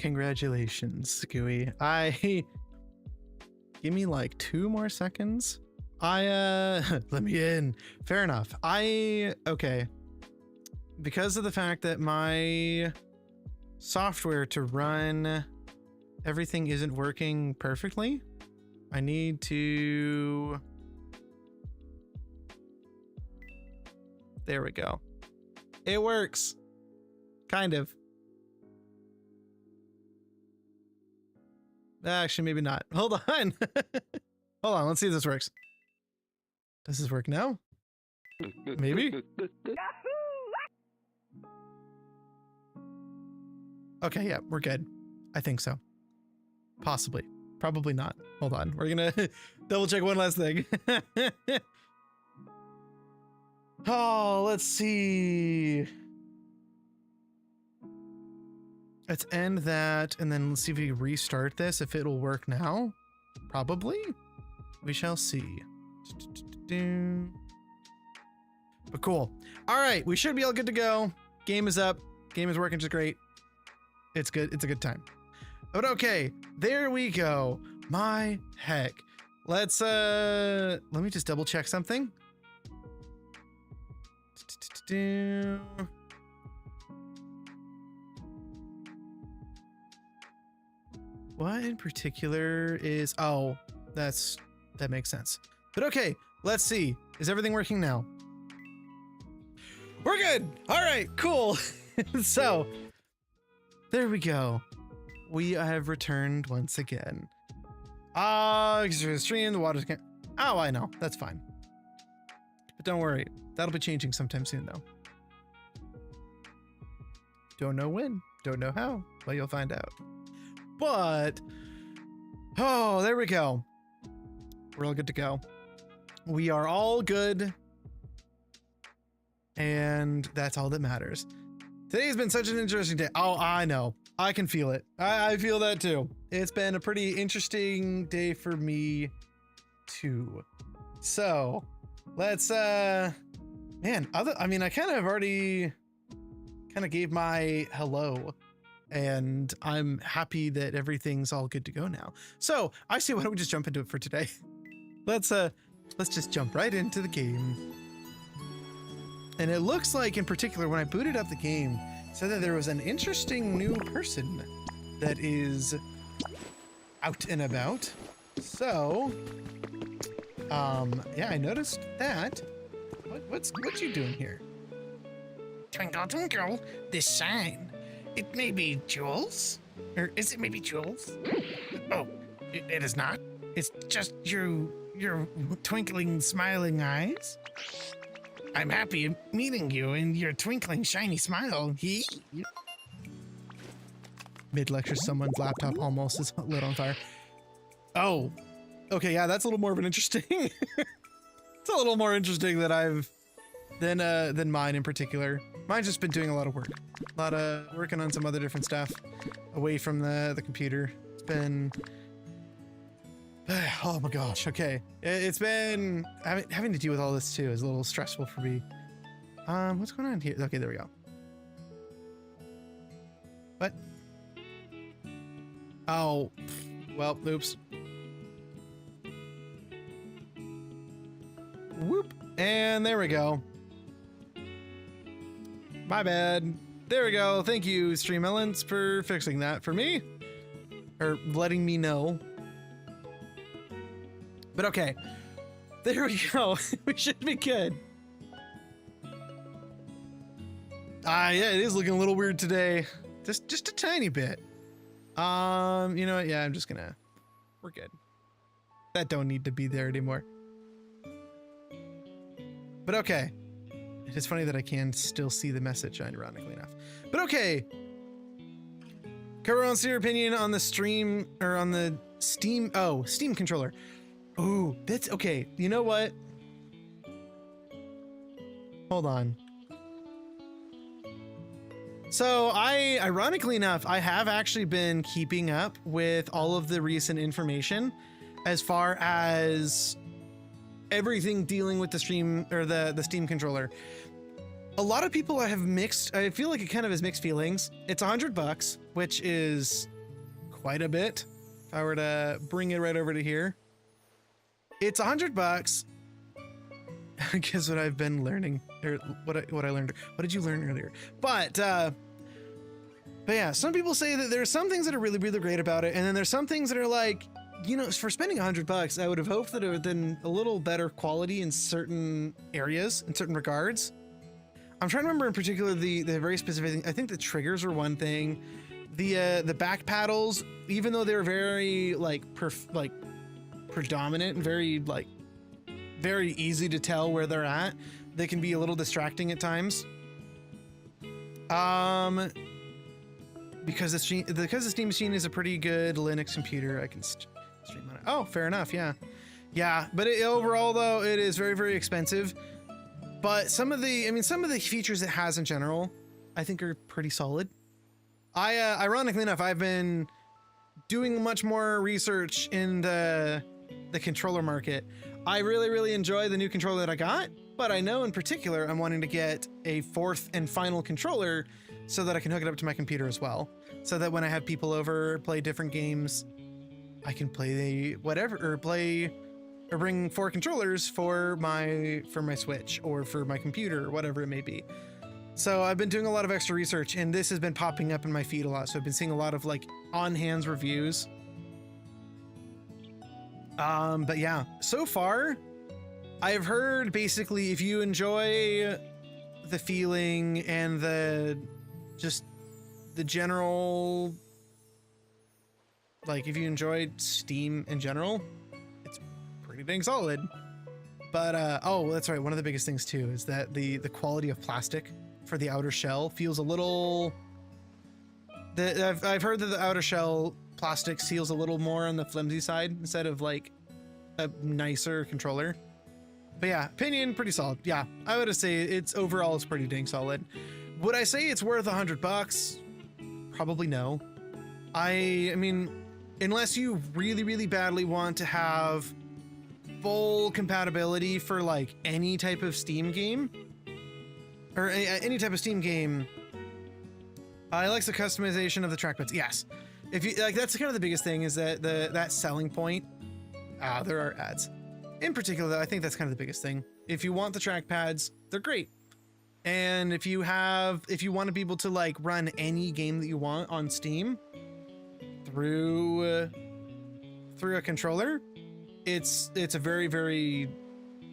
Congratulations, GUI. Give me like 2 more seconds. Let me in. Fair enough. Okay. Because of the fact that my software to run everything isn't working perfectly, I need to... There we go. It works. Kind of. Actually, maybe not. Hold on. Hold on. Let's see if this works. Does this work now? Maybe. Okay, yeah, we're good. I think so. Possibly. Probably not. Hold on. We're gonna double check one last thing. Oh, let's see. Let's end that, and then let's see if we restart this, if it'll work now. Probably. We shall see. But cool. All right, we should be all good to go. Game is up. Game is working just great. It's good. It's a good time. But okay, there we go. My heck. Let me just double check something. What in particular is, oh, that makes sense. But okay, let's see. Is everything working now? We're good. All right, cool. So there we go. We have returned once again. Stream, the water's can't. Oh, I know. That's fine. But don't worry. That'll be changing sometime soon, though. Don't know when. Don't know how. But you'll find out. But, oh, there we go. We're all good to go. We are all good. And that's all that matters. Today has been such an interesting day. Oh, I know. I can feel it. I feel that too. It's been a pretty interesting day for me too. So let's, man, I mean, I kind of already gave my hello, and I'm happy that everything's all good to go now. So I say, why don't we just jump into it for today? Let's just jump right into the game. And it looks like, in particular, when I booted up the game, it said that there was an interesting new person that is out and about. So, yeah, I noticed that. What's you doing here? Twinkle, twinkle, this sign. It may be jewels? Or is it maybe jewels? Oh, it is not. It's just your twinkling, smiling eyes. I'm happy meeting you and your twinkling, shiny smile. Mid-lecture, someone's laptop almost is lit on fire. Oh, okay, yeah, that's a little more of an interesting. It's a little more interesting than mine in particular. Mine's just been doing a lot of work, working on some other different stuff away from the computer. It's been. Oh my gosh, okay. It's been, having to deal with all this too is a little stressful for me. What's going on here? Okay, there we go. What? Oh, well, oops. Whoop, and there we go. My bad. There we go. Thank you, Stream Elements, for fixing that for me. Or letting me know. But okay, there we go. We should be good. Yeah, it is looking a little weird today. Just a tiny bit. You know what? Yeah, we're good. That don't need to be there anymore. But okay. It is funny that I can still see the message, ironically enough. But okay. Cover wants your opinion on the stream, or on the Steam controller. Ooh, that's okay. You know what? Hold on. So ironically enough, I have actually been keeping up with all of the recent information as far as everything dealing with the stream, or the Steam controller. A lot of people have mixed, I feel like it kind of has mixed feelings. It's $100, which is quite a bit. If I were to bring it right over to here, it's $100. Guess what I've been learning, or what I learned. What did you learn earlier? But yeah, some people say that there's some things that are really, really great about it, and then there's some things that are like, you know, for spending $100, I would have hoped that it would have been a little better quality in certain areas, in certain regards. I'm trying to remember in particular the very specific thing. I think the triggers were one thing. The back paddles, even though they were very like predominant and very easy to tell where they're at, they can be a little distracting at times. Because the Steam Machine is a pretty good Linux computer, I can stream on it. Oh, fair enough. Yeah, but overall though, it is very, very expensive. But some of the features it has in general, I think are pretty solid. Ironically enough, I've been doing much more research in the controller market. I really, really enjoy the new controller that I got, but I know in particular I'm wanting to get a fourth and final controller so that I can hook it up to my computer as well. So that when I have people over, play different games, I can play or bring 4 controllers for my Switch or for my computer or whatever it may be. So I've been doing a lot of extra research, and this has been popping up in my feed a lot. So I've been seeing a lot of like on-hands reviews. But yeah, so far I've heard basically if you enjoy the feeling and the general, like if you enjoyed Steam in general, it's pretty dang solid. But oh, that's right, one of the biggest things too is that the quality of plastic for the outer shell feels a little, I've heard that the outer shell plastic seals a little more on the flimsy side instead of like a nicer controller. But yeah, opinion pretty solid. Yeah, I would say it's overall it's pretty dang solid. Would I say it's worth $100? Probably no. I mean, unless you really, really badly want to have full compatibility for like any type of Steam game, or any type of Steam game. I like the customization of the trackpads. Yes, if you like, that's kind of the biggest thing is that that selling point. There are ads. In particular, though, I think that's kind of the biggest thing. If you want the trackpads, they're great. And if you want to be able to like run any game that you want on Steam through a controller, it's a very, very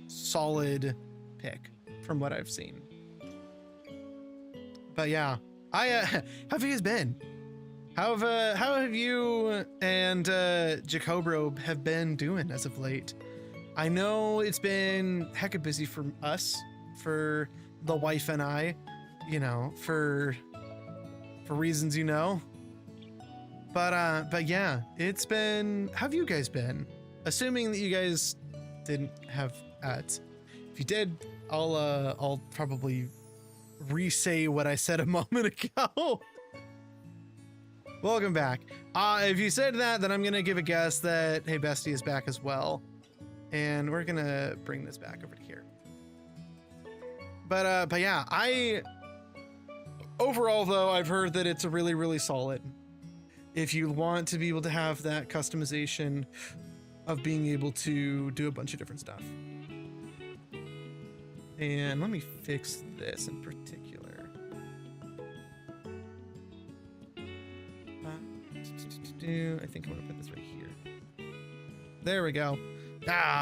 solid pick from what I've seen. But yeah, how have you guys been? How have you and Jacobro have been doing as of late? I know it's been hecka busy for us, for the wife and I, you know, for reasons you know. But yeah, it's been. How have you guys been? Assuming that you guys didn't have ads. If you did, I'll probably re-say what I said a moment ago. Welcome back. If you said that, then I'm gonna give a guess that HayBeestie is back as well, and we're gonna bring this back over to here. But yeah, overall though, I've heard that it's a really, really solid. If you want to be able to have that customization of being able to do a bunch of different stuff. And let me fix this in particular. I think I'm gonna put this right here. There we go.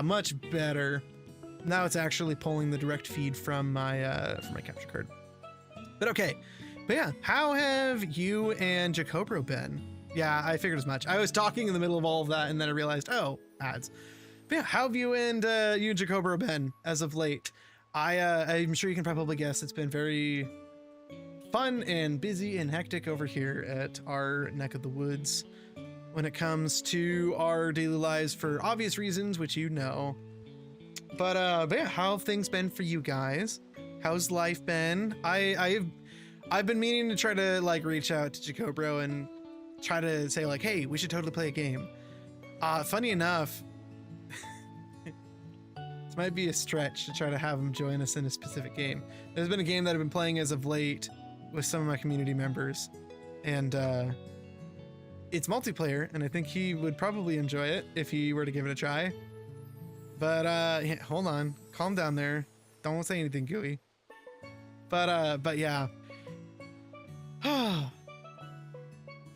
Much better. Now it's actually pulling the direct feed from my capture card. But okay. But yeah, how have you and Jacobro been? Yeah, I figured as much. I was talking in the middle of all of that, and then I realized, oh, ads. But yeah, how have you and Jacobro been as of late? I'm sure you can probably guess it's been very fun and busy and hectic over here at our neck of the woods when it comes to our daily lives for obvious reasons, which you know. But yeah, how have things been for you guys? How's life been? I've been meaning to try to like reach out to Jacobro and try to say like, hey, we should totally play a game. Funny enough, this might be a stretch to try to have him join us in a specific game. There's been a game that I've been playing as of late with some of my community members, and it's multiplayer, and I think he would probably enjoy it if he were to give it a try. But yeah, hold on, calm down there. Don't say anything gooey. But yeah.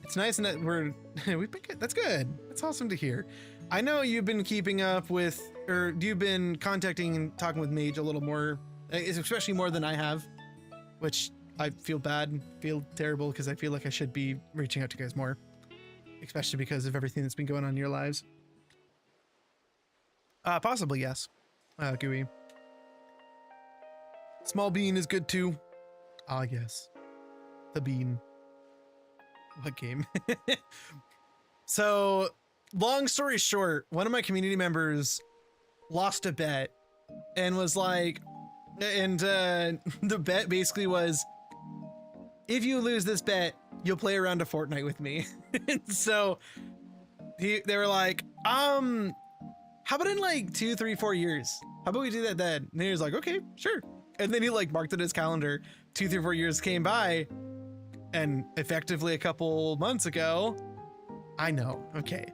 It's nice that we've been good. That's good. That's awesome to hear. I know you've been keeping up with, or you've been contacting and talking with Mage a little more, especially more than I have, which I feel bad and feel terrible because I feel like I should be reaching out to you guys more, especially because of everything that's been going on in your lives. Possibly, yes. Gooey. Small bean is good too. Ah, yes. The bean. What game? So, long story short, one of my community members lost a bet and was like, and the bet basically was, if you lose this bet, you'll play around a Fortnite with me. And so they were like, how about in like 2, 3, 4 years? How about we do that then? And he was like, okay, sure. And then he like marked it in his calendar. 2, 3, 4 years came by, and effectively a couple months ago, I know, okay.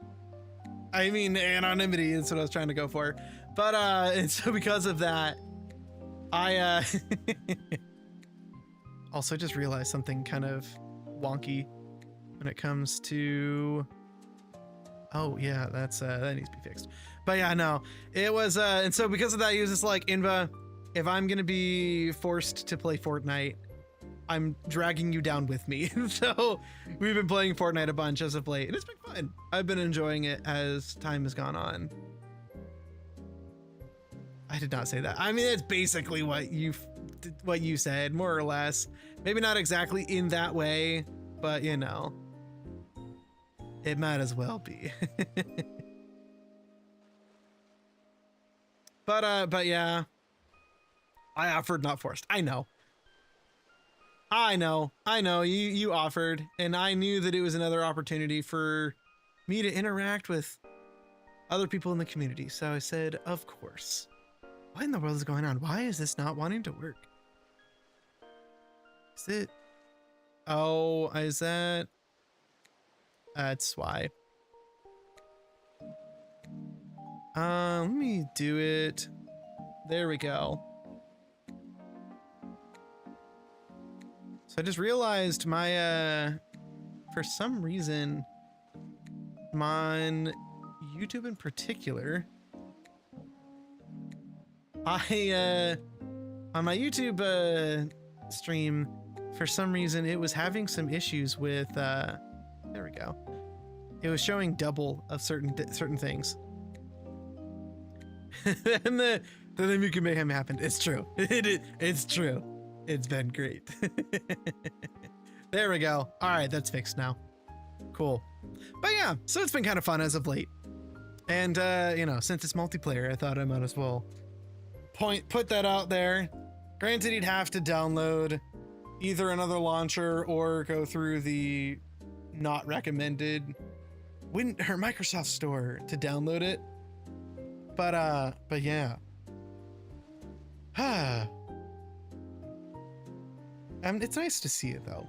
I mean, anonymity is what I was trying to go for. But, and so because of that, I, also just realized something kind of wonky when it comes to, oh yeah, that's, that needs to be fixed. But yeah, no, it was, and so because of that, he was just like, Inva, if I'm gonna be forced to play Fortnite, I'm dragging you down with me. So we've been playing Fortnite a bunch as of late, and it's been fun. I've been enjoying it as time has gone on. I did not say that. I mean, it's basically what you said, more or less. Maybe not exactly in that way, but you know, it might as well be. But yeah, I offered, not forced. I know, you offered, and I knew that it was another opportunity for me to interact with other people in the community. So I said, of course. What in the world is going on? Why is this not wanting to work? Is it? Oh, is that? That's why. Let me do it. There we go. So I just realized my, for some reason, on YouTube in particular, on my YouTube stream, for some reason, it was having some issues with, there we go. It was showing double of certain things. And the Muku Mayhem happened. It's true. It's true. It's been great. There we go. All right, that's fixed now. Cool. But yeah, so it's been kind of fun as of late. And, you know, since it's multiplayer, I thought I might as well put that out there. Granted, you'd have to download either another launcher or go through the not recommended Microsoft Store to download it. But yeah. It's nice to see you though.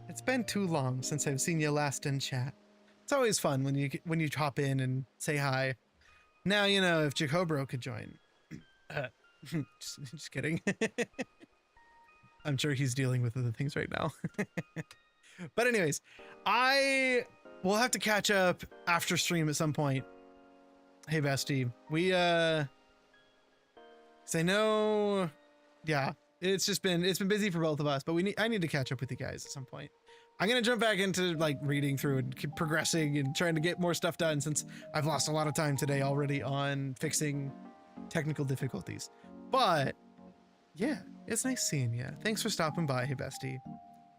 It's been too long since I've seen you last in chat. It's always fun when you hop in and say hi. Now you know if Jacobro could join. Just kidding. I'm sure he's dealing with other things right now. But anyways, I will have to catch up after stream at some point. Hey bestie, we 'cause I know, yeah, it's been busy for both of us, but I need to catch up with you guys at some point. I'm gonna jump back into like reading through and keep progressing and trying to get more stuff done, since I've lost a lot of time today already on fixing technical difficulties. But yeah, it's nice seeing you. Thanks for stopping by, hey bestie.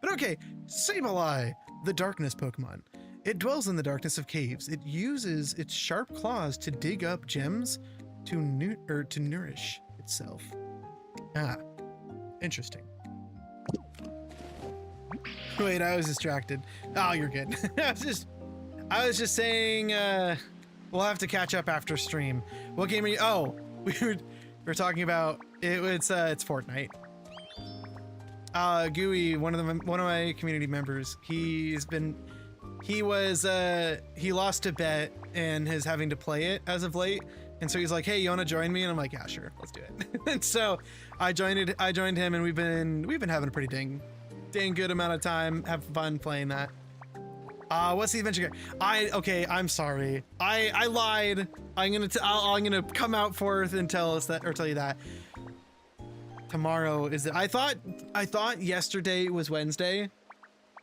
But okay, Sableye, the darkness Pokemon. It dwells in the darkness of caves. It uses its sharp claws to dig up gems to nourish itself. Ah, interesting. Wait, I was distracted. Oh, you're good. I was just saying, we'll have to catch up after stream. What game are you? Oh, we're talking about it's Fortnite. Gooey, one of my community members, he's been he lost a bet and is having to play it as of late. And so he's like, hey, you want to join me? And I'm like, yeah, sure, let's do it. And so I joined him, and we've been having a pretty dang good amount of time, having fun playing that. What's the adventure game? Okay, I'm sorry. I lied. I'm gonna come out forth and tell you that. Tomorrow is it? I thought yesterday was Wednesday.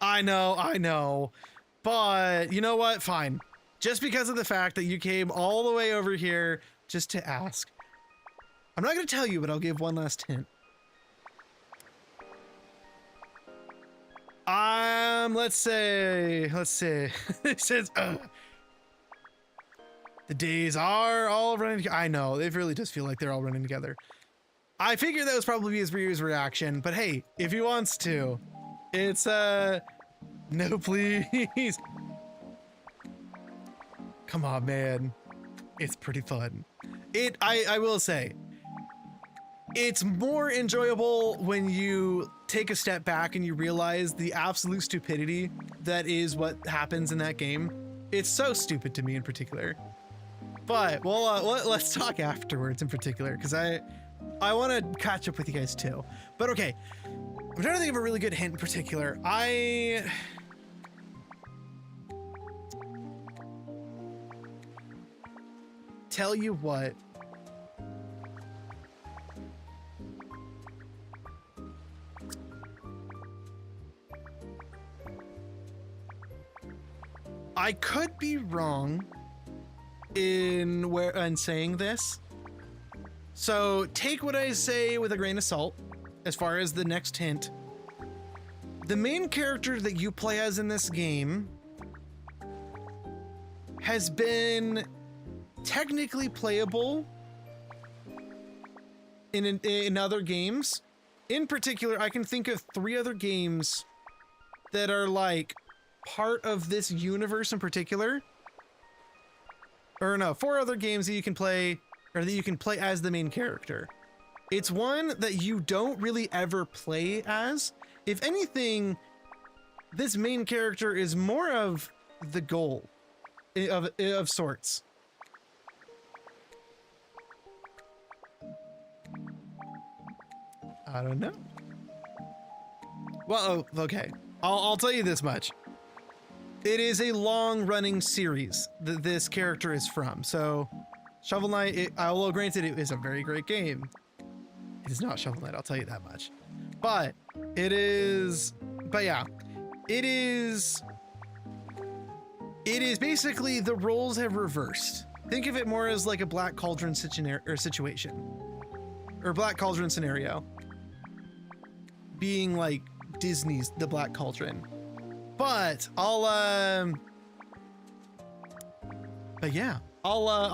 I know. But you know what? Fine. Just because of the fact that you came all the way over here just to ask. I'm not gonna tell you, but I'll give one last hint. Let's say it says the days are all running. I know, it really does feel like they're all running together. I figured that was probably his reaction, but hey, if he wants to, it's no, please. Come on, man. It's pretty fun. I will say, it's more enjoyable when you take a step back and you realize the absolute stupidity that is what happens in that game. It's so stupid to me in particular. But let's talk afterwards in particular, because I want to catch up with you guys too. But okay, I'm trying to think of a really good hint in particular. Tell you what. I could be wrong in saying this. So take what I say with a grain of salt as far as the next hint. The main character that you play as in this game has been technically playable in other games. In particular, I can think of 3 other games that are like part of this universe in particular. Or no, 4 other games that you can play, or that you can play as the main character. It's one that you don't really ever play as. If anything, this main character is more of the goal of sorts. I don't know. Well, okay. I'll tell you this much. It is a long-running series that this character is from. So, Shovel Knight, although granted it is a very great game, it is not Shovel Knight, I'll tell you that much. But it is, it is basically the roles have reversed. Think of it more as like a Black Cauldron situation, or Black Cauldron scenario, being like Disney's The Black Cauldron. But I'll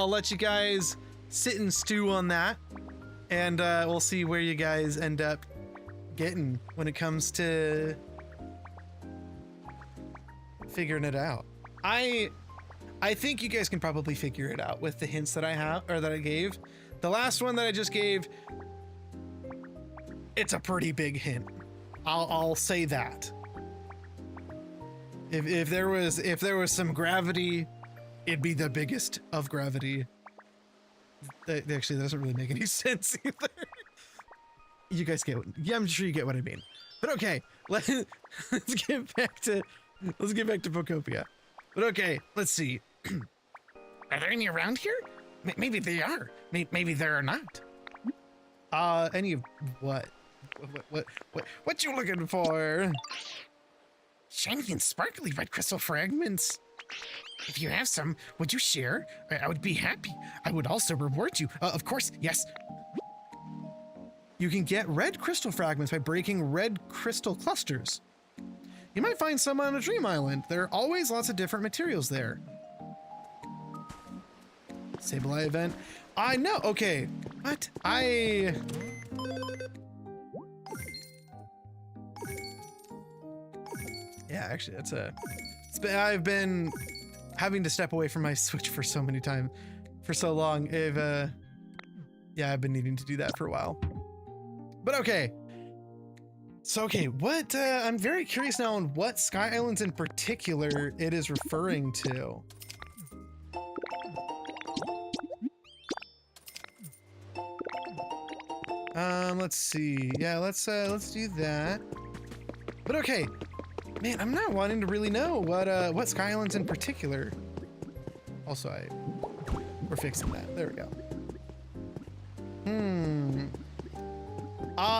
let you guys sit and stew on that, and we'll see where you guys end up getting when it comes to figuring it out. I think you guys can probably figure it out with the hints that I have, or that I gave. The last one that I just gave, it's a pretty big hint. I'll say that. If there was some gravity, it'd be the biggest of gravity. Actually, that doesn't really make any sense either. You guys get, yeah, I'm sure you get what I mean. But okay, let's get back to Pokopia. But okay, let's see. Are there any around here? Maybe they are. Maybe there are not. Any of what? What you looking for? Shiny and sparkly red crystal fragments. If you have some, would you share? I would be happy. I would also reward you. Of course, yes. You can get red crystal fragments by breaking red crystal clusters. You might find some on a dream island. There are always lots of different materials there. Sableye event. I know. Okay. What? Yeah, actually, I've been having to step away from my Switch for so long. I've been needing to do that for a while. But okay. So, okay, what, I'm very curious now on what Sky Islands in particular it is referring to. Let's see. Yeah, let's do that. But okay, man, I'm not wanting to really know what Sky Islands in particular. Also, we're fixing that. There we go.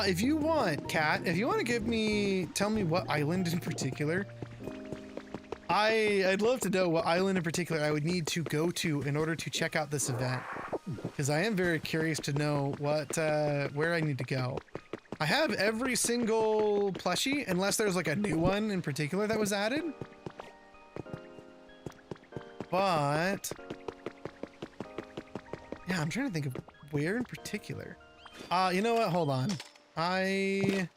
If you want, Kat, if you want to tell me what island in particular, I'd love to know what island in particular I would need to go to in order to check out this event. Because I am very curious to know where I need to go. I have every single plushie, unless there's like a new one in particular that was added. But yeah, I'm trying to think of where in particular. You know what? Hold on. Oh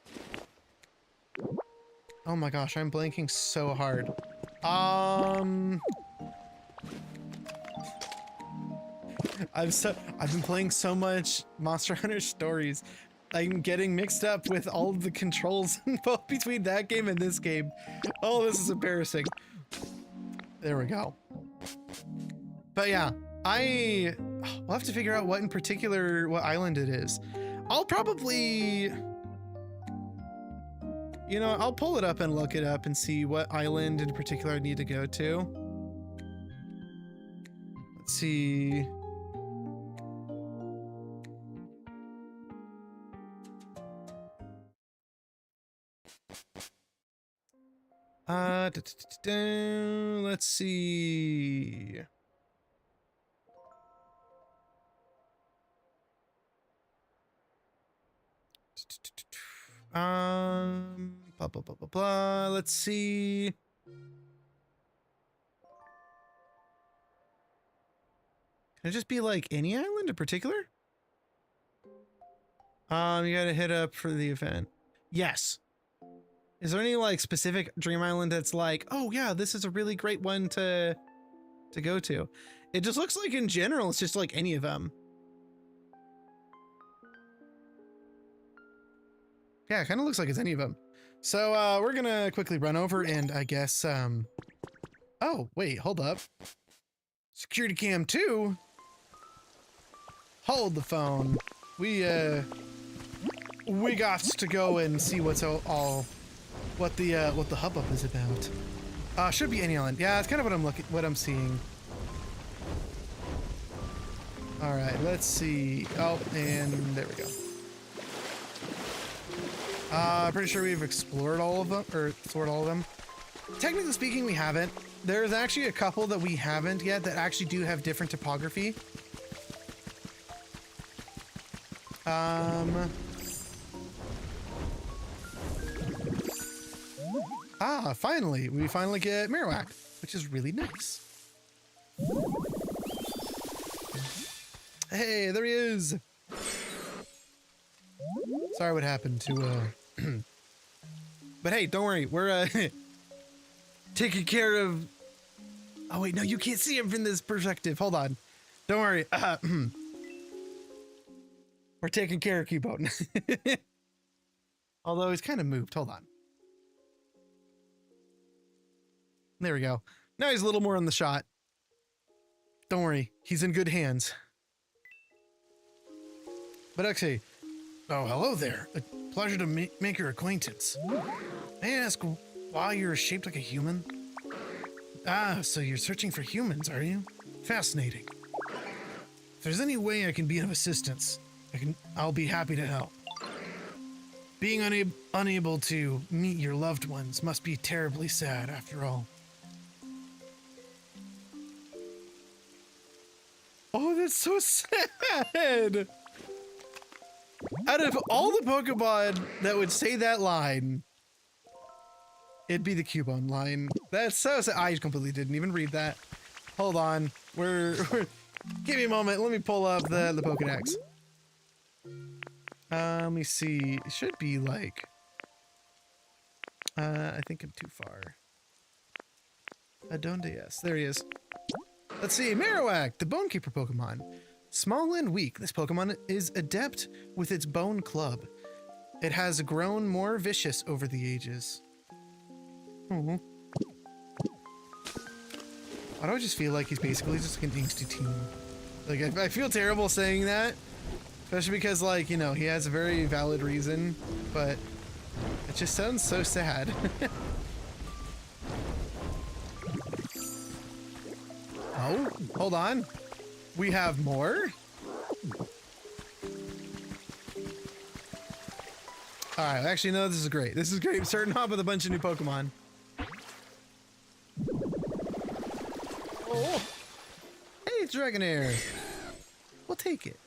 my gosh, I'm blanking so hard. I've been playing so much Monster Hunter Stories. I'm getting mixed up with all of the controls both between that game and this game. Oh, this is embarrassing. There we go. But yeah, we'll have to figure out what in particular, what island it is. I'll probably, you know, I'll pull it up and look it up and see what island in particular I need to go to. Let's see. Let's see. Blah, blah, blah, blah, blah. Let's see. Can it just be like any island in particular? You gotta hit up for the event. Yes. Is there any like specific Dream Island that's like, oh yeah, this is a really great one to go to? It just looks like in general, it's just like any of them. Yeah, it kind of looks like it's any of them. So we're gonna quickly run over and I guess, oh wait, hold up. Security cam 2? Hold the phone. We got to go and see what's what the hubbub is about. Should be any island. Yeah, it's kind of what I'm seeing. All right, let's see. Oh, and there we go. Pretty sure we've explored all of them, or explored all of them. Technically speaking, we haven't. There's actually a couple that we haven't yet that actually do have different topography. Finally, we finally get Marowak, which is really nice. Hey, there he is. Sorry what happened to, but hey, don't worry. We're, taking care of, oh wait, no, you can't see him from this perspective. Hold on. Don't worry. We're taking care of Cubone. Although he's kind of moved. Hold on. There we go. Now he's a little more on the shot. Don't worry. He's in good hands. But actually, oh, hello there. A pleasure to make your acquaintance. May I ask why you're shaped like a human? Ah, so you're searching for humans, are you? Fascinating. If there's any way I can be of assistance, I'll be happy to help. Being unable to meet your loved ones must be terribly sad after all. Oh, that's so sad. Out of all the Pokemon that would say that line, it'd be the Cubone line. That's so sad. I completely didn't even read that. Hold on. Give me a moment. Let me pull up the Pokedex. Let me see. It should be like, I think I'm too far. Adonde, yes. There he is. Let's see. Marowak, the Bone Keeper Pokemon. Small and weak, this Pokemon is adept with its bone club. It has grown more vicious over the ages. Oh. Why do I just feel like he's basically just like an angsty teen? Like, I feel terrible saying that, especially because, like, you know, he has a very valid reason, but it just sounds so sad. Oh, hold on. We have more? Alright, actually, no, this is great. This is great. I'm starting off with a bunch of new Pokemon. Oh! Hey, Dragonair! We'll take it.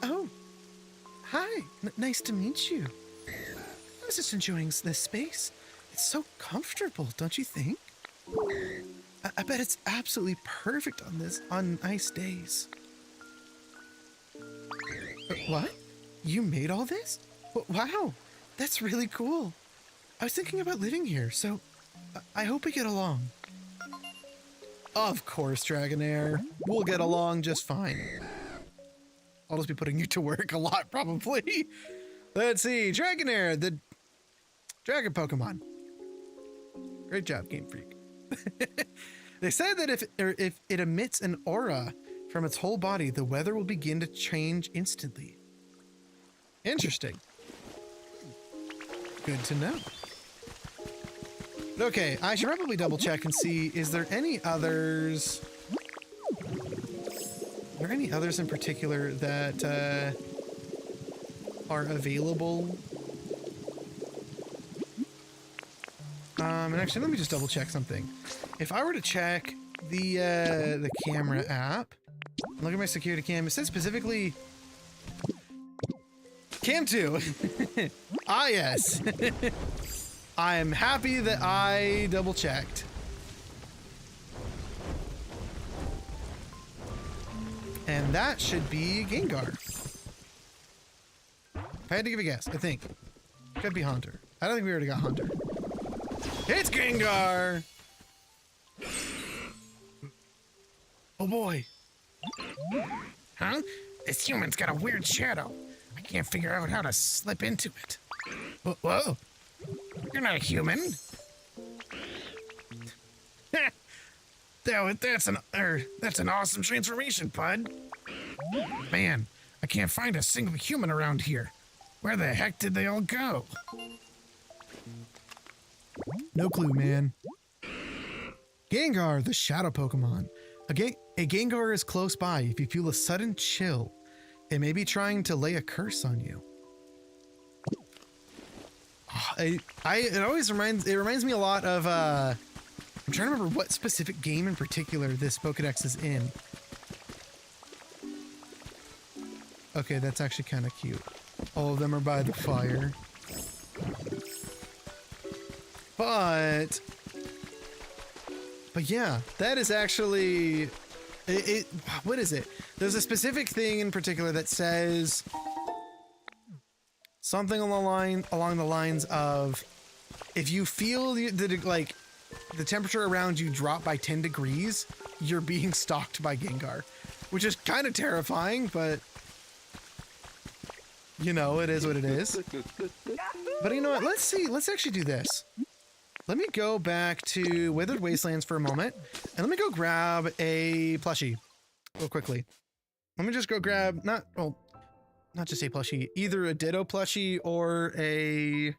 Oh! Hi! Nice to meet you. I was just enjoying this space. It's so comfortable, don't you think? I bet it's absolutely perfect on nice days. What? You made all this? Wow, that's really cool. I was thinking about living here, so I hope we get along. Of course, Dragonair. We'll get along just fine. I'll just be putting you to work a lot, probably. Let's see, Dragonair, the dragon Pokemon. Great job, Game Freak. They said that if it emits an aura from its whole body, the weather will begin to change instantly. Interesting. Good to know. Okay, I should probably double check and see, is there any others? Are there any others in particular that are available? And actually, let me just double check something. If I were to check the camera app, look at my security cam, it says specifically Cam 2. Ah, yes. I am happy that I double checked. And that should be Gengar. If I had to give a guess, I think. Could be Haunter. I don't think we already got Haunter. It's Gengar! Oh boy. Huh? This human's got a weird shadow. I can't figure out how to slip into it. Whoa. You're not a human. That's an awesome transformation, Bud. Man, I can't find a single human around here. Where the heck did they all go? No clue, man. Gengar, the shadow Pokemon. A Gengar is close by. If you feel a sudden chill, it may be trying to lay a curse on you. It reminds me a lot of I'm trying to remember what specific game in particular this Pokedex is in. Okay, that's actually kind of cute. All of them are by the fire. But yeah, that is actually what is it? There's a specific thing in particular that says something along the lines of, if you feel the temperature around you drop by 10 degrees, you're being stalked by Gengar, which is kind of terrifying, but you know, it is what it is. But you know what? Let's actually do this. Let me go back to Withered Wastelands for a moment, and let me go grab a plushie real quickly. Let me just go grab, not just a plushie, either a Ditto plushie or a,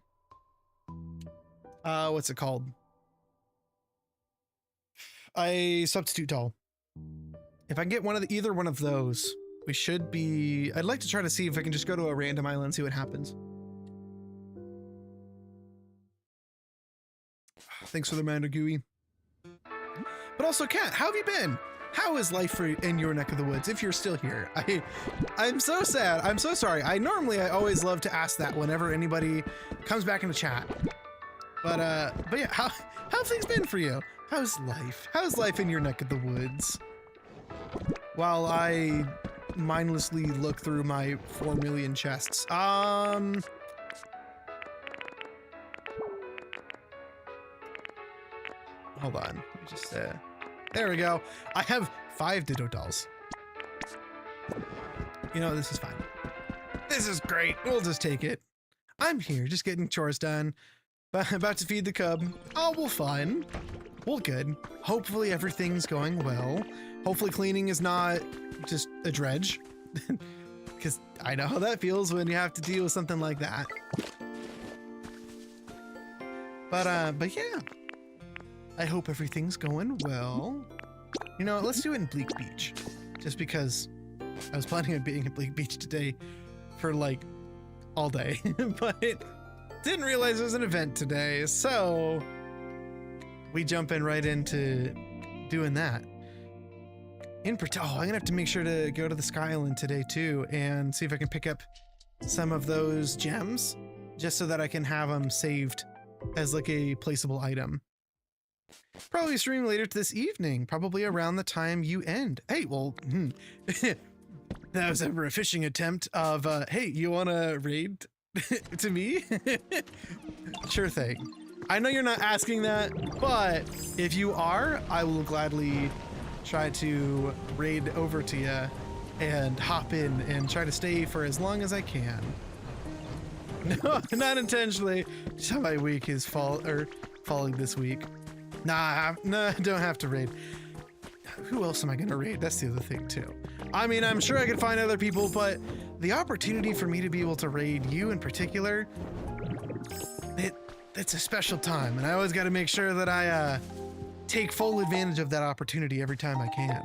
what's it called? A substitute doll. If I can get either one of those, we should be, I'd like to try to see if I can just go to a random island and see what happens. Thanks for the Manda Gooey. But also, Kat, how have you been? How is life in your neck of the woods, if you're still here? I'm so sad. I'm so sorry. I always love to ask that whenever anybody comes back into chat. But yeah, how have things been for you? How's life? How's life in your neck of the woods? While I mindlessly look through my 4 million chests. Hold on. Let me just, there we go. I have 5 Ditto dolls. You know, this is fine. This is great. We'll just take it. I'm here, just getting chores done. About to feed the cub. Oh, we'll fine. We'll good. Hopefully everything's going well. Hopefully cleaning is not just a dredge. Because I know how that feels when you have to deal with something like that. But yeah. I hope everything's going well. You know what, let's do it in Bleak Beach. Just because I was planning on being at Bleak Beach today for like all day. But didn't realize it was an event today, so we jump in right into doing that. I'm gonna have to make sure to go to the Sky Island today too and see if I can pick up some of those gems just so that I can have them saved as like a placeable item. Probably stream later this evening, probably around the time you end. Hey, well, that was ever a fishing attempt of, hey, you wanna raid to me? Sure thing. I know you're not asking that, but if you are, I will gladly try to raid over to you and hop in and try to stay for as long as I can. No, not intentionally. Just how my week is falling this week. Nah, I don't have to raid. Who else am I gonna raid? That's the other thing too. I mean, I'm sure I could find other people, but the opportunity for me to be able to raid you in particular, it's a special time, and I always got to make sure that I take full advantage of that opportunity every time I can.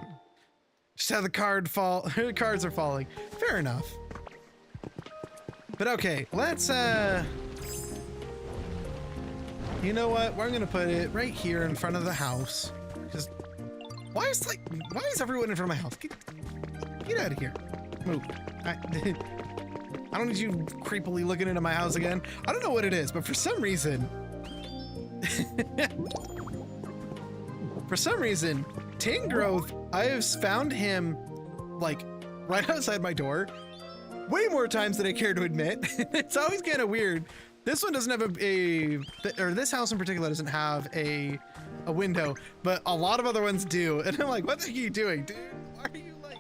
Just how the cards are falling. Fair enough. But okay, let's you know what? I'm gonna put it right here in front of the house. Because why is everyone in front of my house? Get out of here. Move. I don't need you creepily looking into my house again. I don't know what it is, but for some reason, Tangrowth, I have found him like right outside my door way more times than I care to admit. It's always kind of weird. This one doesn't have or this house in particular doesn't have a window, but a lot of other ones do. And I'm like, what the heck are you doing, dude? Why are you like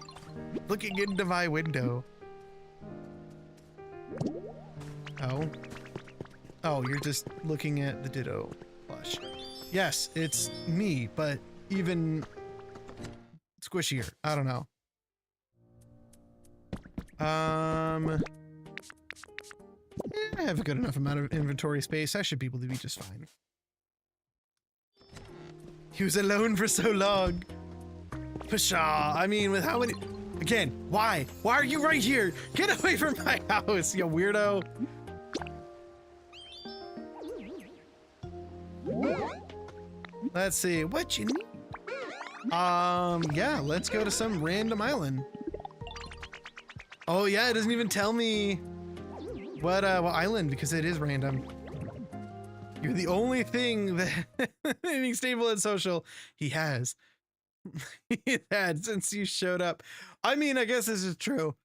looking into my window? Oh, you're just looking at the Ditto plush. Yes, it's me, but even squishier. I don't know. I have a good enough amount of inventory space. I should be able to be just fine. He was alone for so long. Pshaw, I mean, with how many... Again, why? Why are you right here? Get away from my house, you weirdo. Let's see, what you need? Yeah, let's go to some random island. Oh yeah, it doesn't even tell me what island because it is random. You're the only thing that anything stable and social he has. He had since you showed up. I mean, I guess this is true.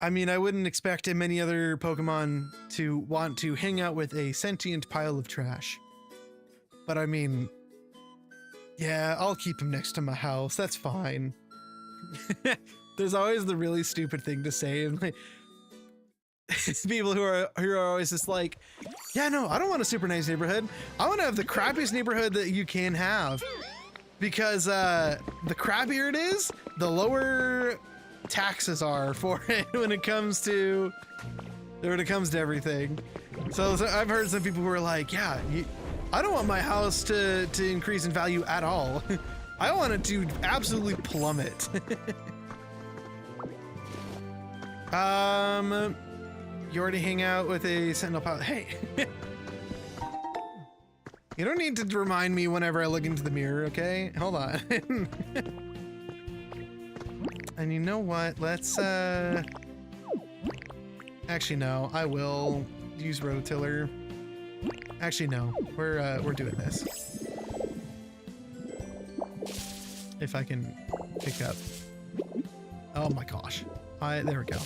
I mean, I wouldn't expect many other Pokemon to want to hang out with a sentient pile of trash. But I mean, yeah, I'll keep him next to my house. That's fine. There's always the really stupid thing to say. And like, people who are always just like, yeah, no, I don't want a super nice neighborhood. I want to have the crappiest neighborhood that you can have. Because the crappier it is, the lower taxes are for it when it comes to everything. So I've heard some people who are like, yeah, I don't want my house to increase in value at all. I want it to absolutely plummet. You already hang out with a sentinel pilot. Hey. You don't need to remind me whenever I look into the mirror, okay? Hold on. And you know what? Let's, actually, no. I will use Rototiller. Actually, no. We're doing this. If I can pick up. Oh my gosh. There we go.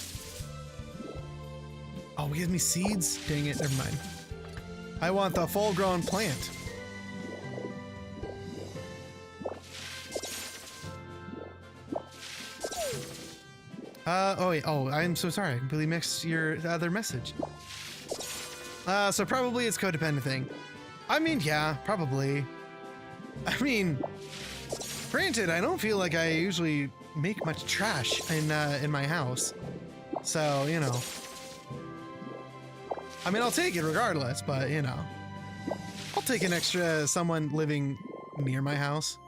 Oh, he gives me seeds? Dang it, never mind. I want the full-grown plant. Oh wait, oh, I'm so sorry. I completely mixed your other message. So probably it's codependent thing. I mean, yeah, probably. I mean, granted, I don't feel like I usually make much trash in my house. So, you know. I mean, I'll take it regardless, but you know. I'll take an extra someone living near my house.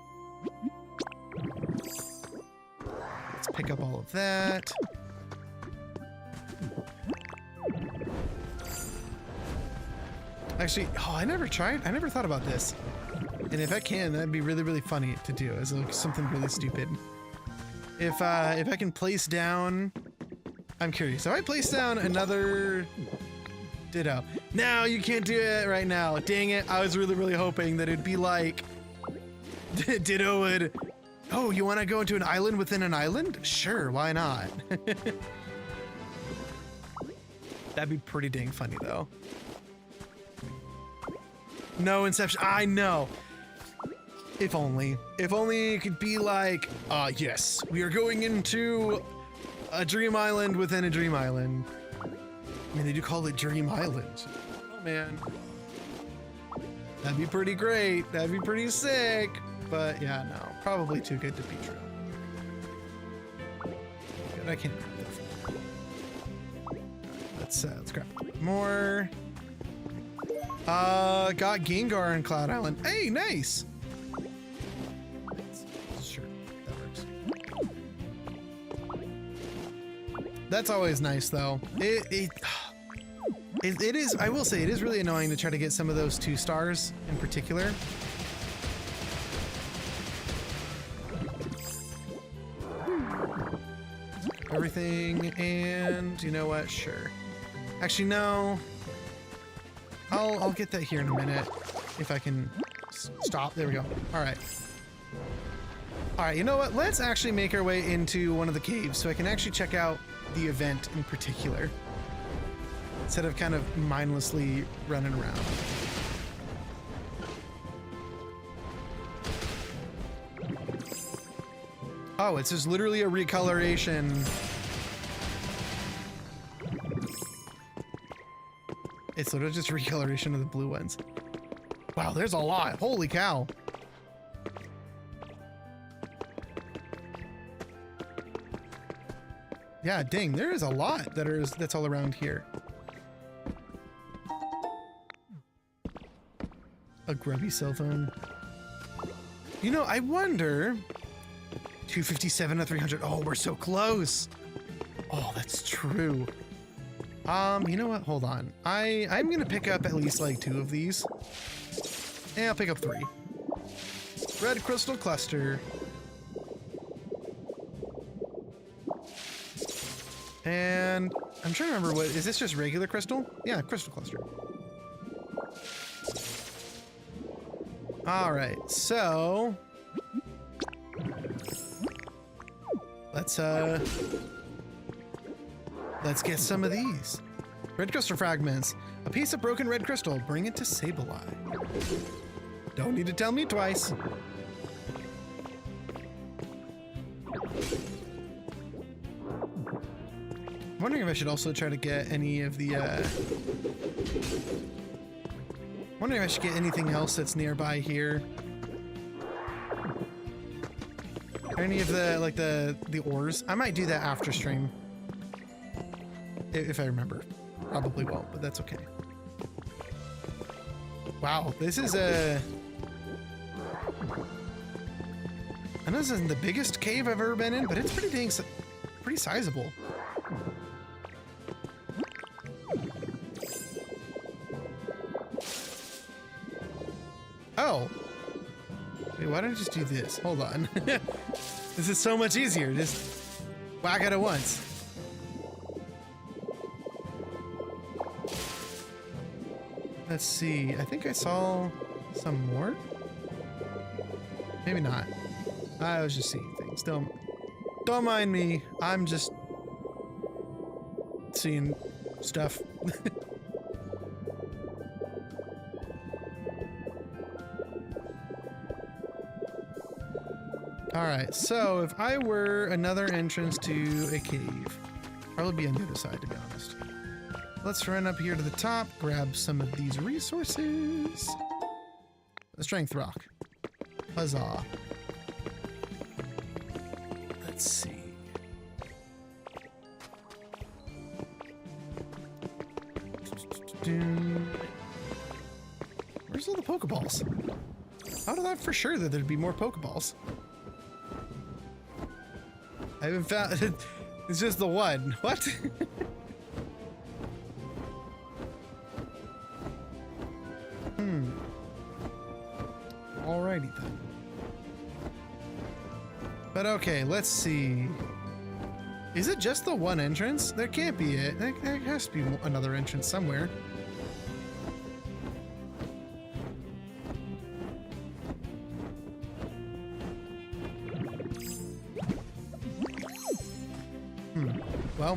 Let's pick up all of that. Actually, oh, I never thought about this. And if I can, that'd be really, really funny to do as like something really stupid. If I can place down, I'm curious. If I place down another ditto. No, you can't do it right now. Dang it. I was really, really hoping that it'd be like ditto would, oh, you want to go into an island within an island? Sure, why not? That'd be pretty dang funny though. No Inception. I know. If only it could be like, yes, we are going into a dream island within a dream island. I mean, they do call it Dream Island. Oh man. That'd be pretty great. That'd be pretty sick. But yeah, no, probably too good to be true. Good, I can't grab that. Let's grab more. Got Gengar and Cloud Island. Hey, nice. Sure, that works. That's always nice, though. It is. I will say it is really annoying to try to get some of those 2 stars in particular. Everything, and you know what? Sure. Actually, no. I'll get that here in a minute if I can stop. There we go. All right. All right, you know what? Let's actually make our way into one of the caves so I can actually check out the event in particular instead of kind of mindlessly running around. Oh, it's just literally a recoloration. It's literally just recoloration of the blue ones. Wow, there's a lot. Holy cow. Yeah, dang, there is a lot that's all around here. A grubby cell phone. You know, I wonder. 257 to 300. Oh, we're so close. Oh, that's true. You know what? Hold on. I'm gonna pick up at least like 2 of these. And I'll pick up 3. Red crystal cluster. And I'm trying to remember what is this just regular crystal? Yeah, crystal cluster. All right, so let's get some of these. Red crystal fragments. A piece of broken red crystal. Bring it to Sableye. Don't need to tell me twice. I'm wondering if I should also try to get any of the wondering if I should get anything else that's nearby here. Or any of the like the ores. I might do that after stream. If I remember. Probably won't, but that's okay. Wow, this is a... I know this isn't the biggest cave I've ever been in, but it's pretty dang... pretty sizable. Oh. Wait, why don't I just do this? Hold on. This is so much easier. Just whack it at once. Let's see. I think I saw some more. Maybe not. I was just seeing things. Don't mind me. I'm just seeing stuff. All right, so if I were another entrance to a cave, probably be on the other side, to be honest. Let's run up here to the top, grab some of these resources. A strength rock. Huzzah. Let's see. Where's all the Pokeballs? How did I for sure that there'd be more Pokeballs? I haven't found it. It's just the one. What? Alrighty then. But okay, let's see. Is it just the one entrance? There can't be it. There has to be another entrance somewhere. Well,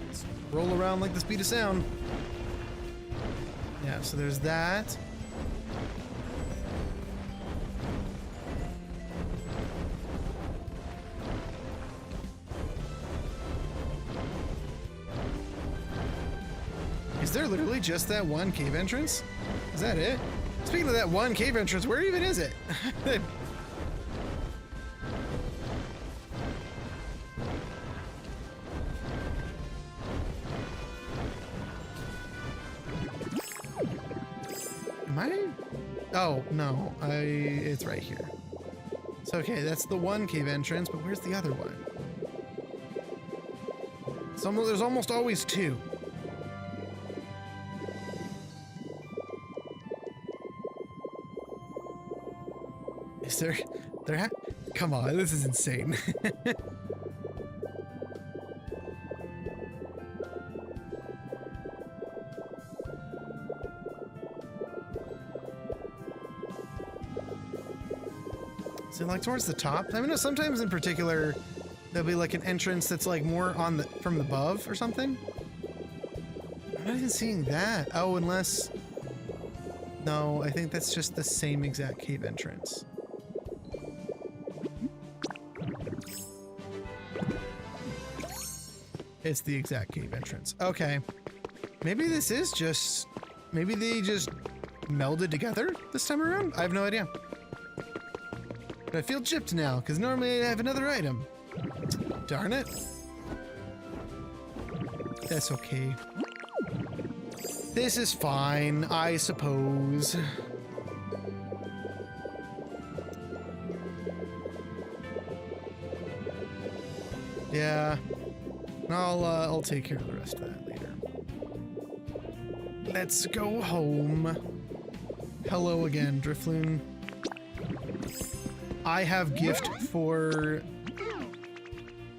let's roll around like the speed of sound. Yeah, so there's that. Is there literally just that one cave entrance? Is that it? Speaking of that one cave entrance, where even is it? Am I? Oh, no. It's right here. So, okay, that's the one cave entrance, but where's the other one? There's almost always two. Is there come on, this is insane. Is it like towards the top? I mean, sometimes in particular, there'll be like an entrance that's like more on from above or something. I'm not even seeing that. Oh, unless, no, I think that's just the same exact cave entrance. It's the exact cave entrance. Okay. Maybe this is just, maybe they just melded together this time around? I have no idea. But I feel gypped now, because normally I have another item. Darn it. That's okay. This is fine, I suppose. Yeah. I'll take care of the rest of that later. Let's go home. Hello again, Drifloon. I have gift for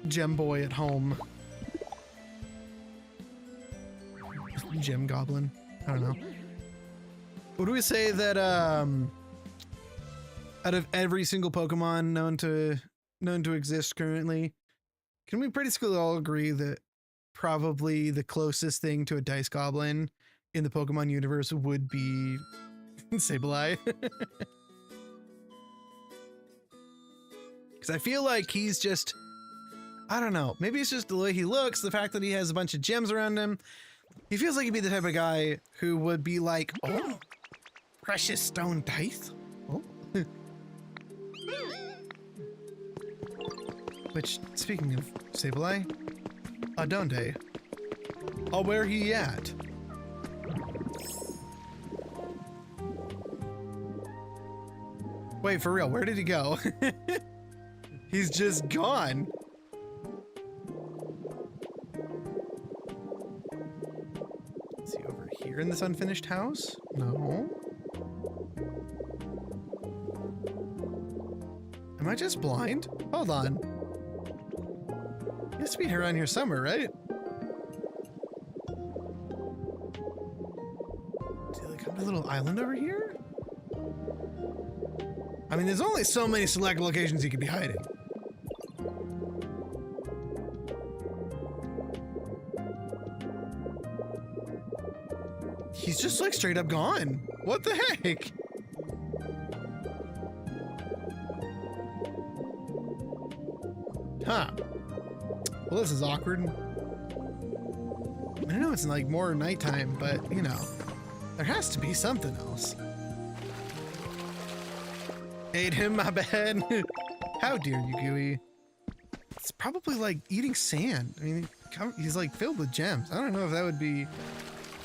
Gem Boy at home. Gem Goblin. I don't know. What do we say that out of every single Pokemon known to exist currently, can we basically all agree that probably the closest thing to a Dice Goblin in the Pokemon universe would be Sableye? Because I feel like he's just, I don't know, maybe it's just the way he looks, the fact that he has a bunch of gems around him. He feels like he'd be the type of guy who would be like, oh, precious stone dice? Oh. Which, speaking of Sableye, Adonde. Oh, where he at? Wait, for real, where did he go? He's just gone. Is he over here in this unfinished house? No. Am I just blind? Hold on. He has to be around here somewhere, right? Did he like come to a little island over here? I mean, there's only so many select locations he could be hiding. He's just like straight up gone. What the heck? Huh. Well, this is awkward. I don't know, it's like more nighttime, but you know, there has to be something else. Ate him, my bad. How dare you, Gooey? It's probably like eating sand. I mean, he's like filled with gems. I don't know if that would be,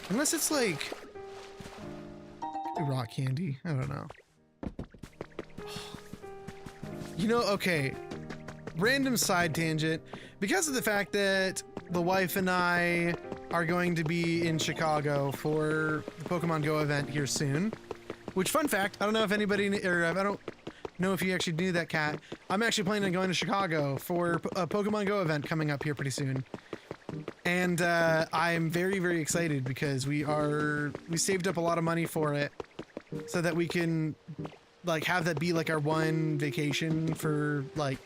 unless it's like rock candy. I don't know. You know, okay, random side tangent. Because of the fact that the wife and I are going to be in Chicago for the Pokemon Go event here soon, which, fun fact, I don't know if anybody, or I don't know if you actually knew that, Cat. I'm actually planning on going to Chicago for a Pokemon Go event coming up here pretty soon. And I'm very, very excited because we saved up a lot of money for it so that we can like have that be like our one vacation for like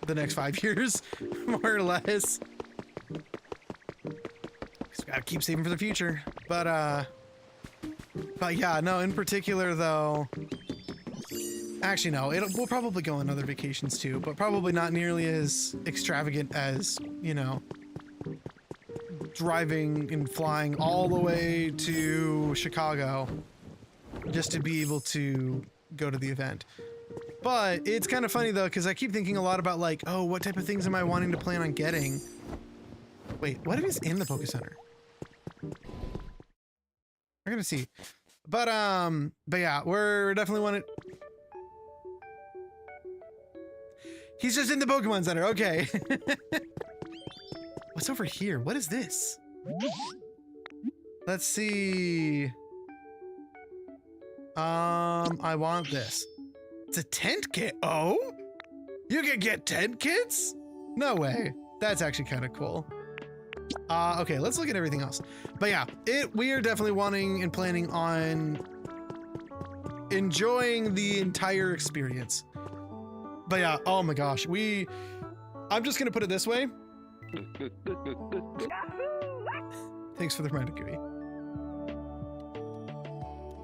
the next 5 years, more or less. Just gotta keep saving for the future. But yeah, no, in particular though, actually no, we'll probably go on other vacations too, but probably not nearly as extravagant as, you know, driving and flying all the way to Chicago just to be able to go to the event. But it's kind of funny though, because I keep thinking a lot about like, oh, what type of things am I wanting to plan on getting? Wait, what if it's in the Poke Center? We're gonna see. But yeah, we're definitely wanting. He's just in the Pokemon Center. Okay. What's over here? What is this? Let's see. I want this. It's a tent kit. Oh, you can get tent kits? No way. That's actually kind of cool. Okay, let's look at everything else. But yeah, we are definitely wanting and planning on enjoying the entire experience. But yeah, oh my gosh, I'm just gonna put it this way. Thanks for the reminder, Gooey.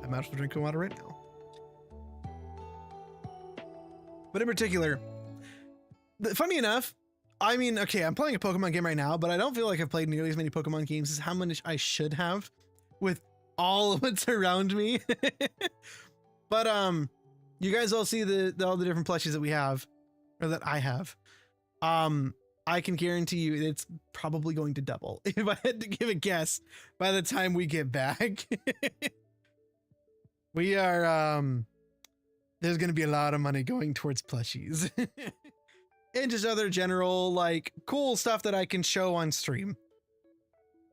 I'm out for drinking water right now. But in particular, funny enough, I mean, okay, I'm playing a Pokemon game right now, but I don't feel like I've played nearly as many Pokemon games as how much I should have with all of what's around me. But you guys all see all the different plushies that we have, or that I have. I can guarantee you it's probably going to double if I had to give a guess by the time we get back. We are there's going to be a lot of money going towards plushies. And just other general, like, cool stuff that I can show on stream.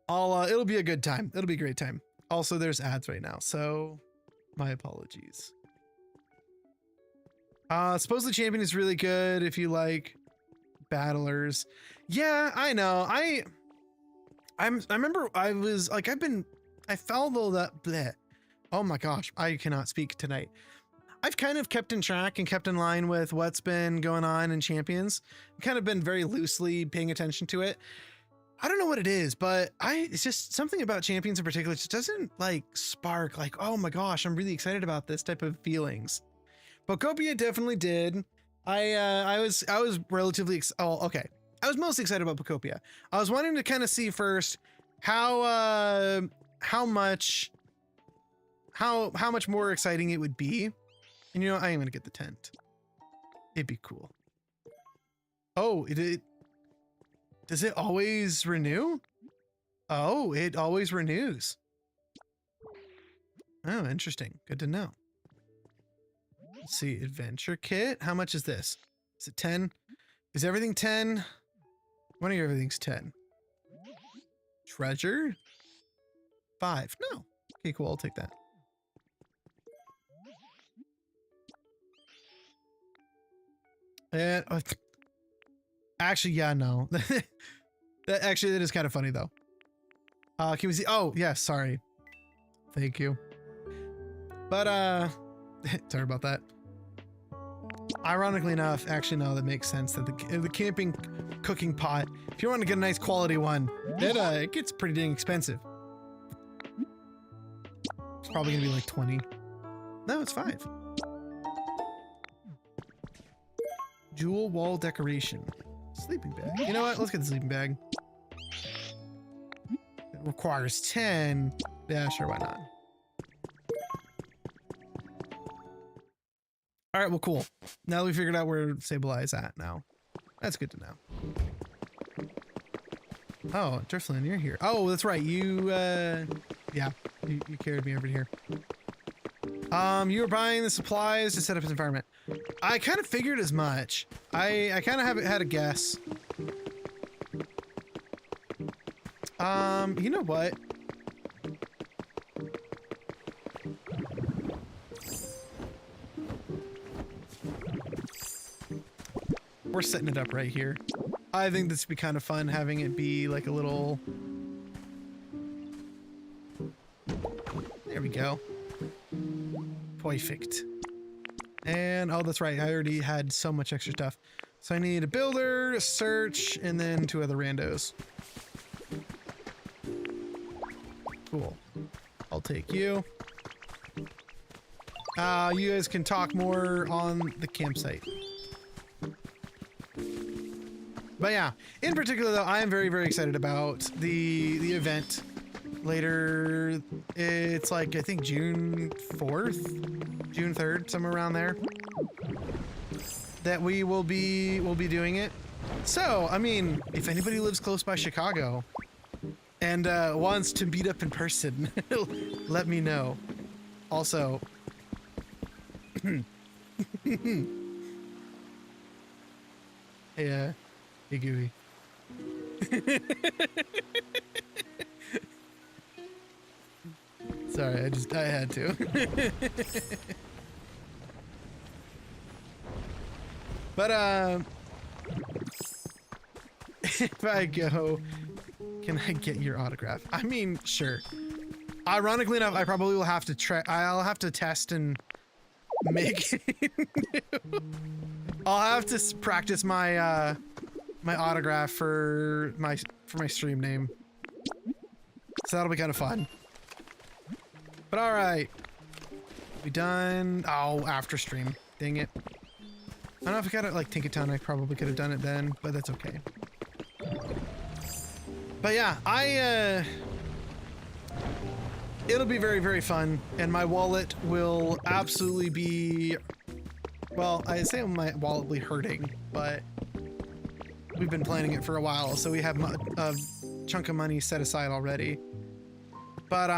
It'll be a good time. It'll be a great time. Also, there's ads right now, so my apologies. Supposedly Champion is really good if you like battlers. Yeah, I know. I remember I was like, I followed that. Bleh. Oh my gosh, I cannot speak tonight. I've kind of kept in track and kept in line with what's been going on in Champions. I've kind of been very loosely paying attention to it. I don't know what it is, but it's just something about Champions in particular. It just doesn't like spark like, oh my gosh, I'm really excited about this type of feelings. Pokopia definitely did. I was relatively, okay. I was most excited about Pokopia. I was wanting to kind of see first how much more exciting it would be. And you know, I am gonna get the tent. It'd be cool. Oh, does it always renew? Oh, it always renews. Oh, interesting. Good to know. Let's see, adventure kit. How much is this? Is it 10? Is everything 10? One of everything's 10. Treasure? 5. No. Okay, cool. I'll take that. And actually, yeah, no. That is kind of funny though. Can we see? Oh, yeah, sorry. Thank you. But sorry about that. Ironically enough, actually no, that makes sense that the camping cooking pot, if you want to get a nice quality one, it gets pretty dang expensive. It's probably gonna be like 20. No, it's 5. Jewel wall decoration. Sleeping bag. You know what? Let's get the sleeping bag. It requires 10. Yeah, sure, why not? All right, well, cool. Now that we figured out where Stabilize at now. That's good to know. Oh, Driftland, you're here. Oh, that's right. You, yeah, you carried me over here. You were buying the supplies to set up his environment. I kind of figured as much. I kind of had a guess. You know what? We're setting it up right here. I think this would be kind of fun having it be like a little... There we go. Perfect. And, oh, that's right. I already had so much extra stuff. So I need a builder, a search, and then 2 other randos. Cool. I'll take you. You guys can talk more on the campsite. But yeah, in particular though, I am very, very excited about the event later. It's like, I think June 4th, June 3rd, somewhere around there, that we will be doing it. So, I mean, if anybody lives close by Chicago and wants to meet up in person, let me know. Also, yeah. Hey, Gooey. Sorry, I had to. But, if I go, can I get your autograph? I mean, sure. Ironically enough, I probably will have to try, I'll have to test and make it new. I'll have to practice my, my autograph for my stream name. So that'll be kind of fun. But all right. We done? Oh, after stream. Dang it. I don't know if I got it like Tinkertown. I probably could have done it then, but that's okay. But yeah, it'll be very, very fun. And my wallet will absolutely be, well, I say my wallet will be hurting, but we've been planning it for a while, so we have a chunk of money set aside already. But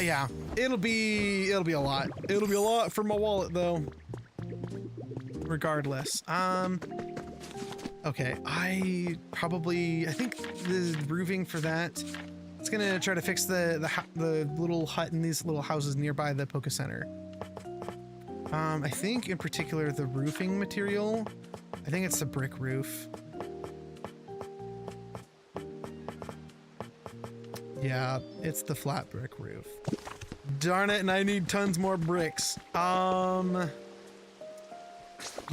yeah, it'll be a lot. It'll be a lot for my wallet though. Regardless. Okay, I think the roofing for that, it's gonna try to fix the little hut in these little houses nearby the Poke Center. I think in particular the roofing material, I think it's the brick roof. Yeah, it's the flat brick roof. Darn it, and I need tons more bricks. You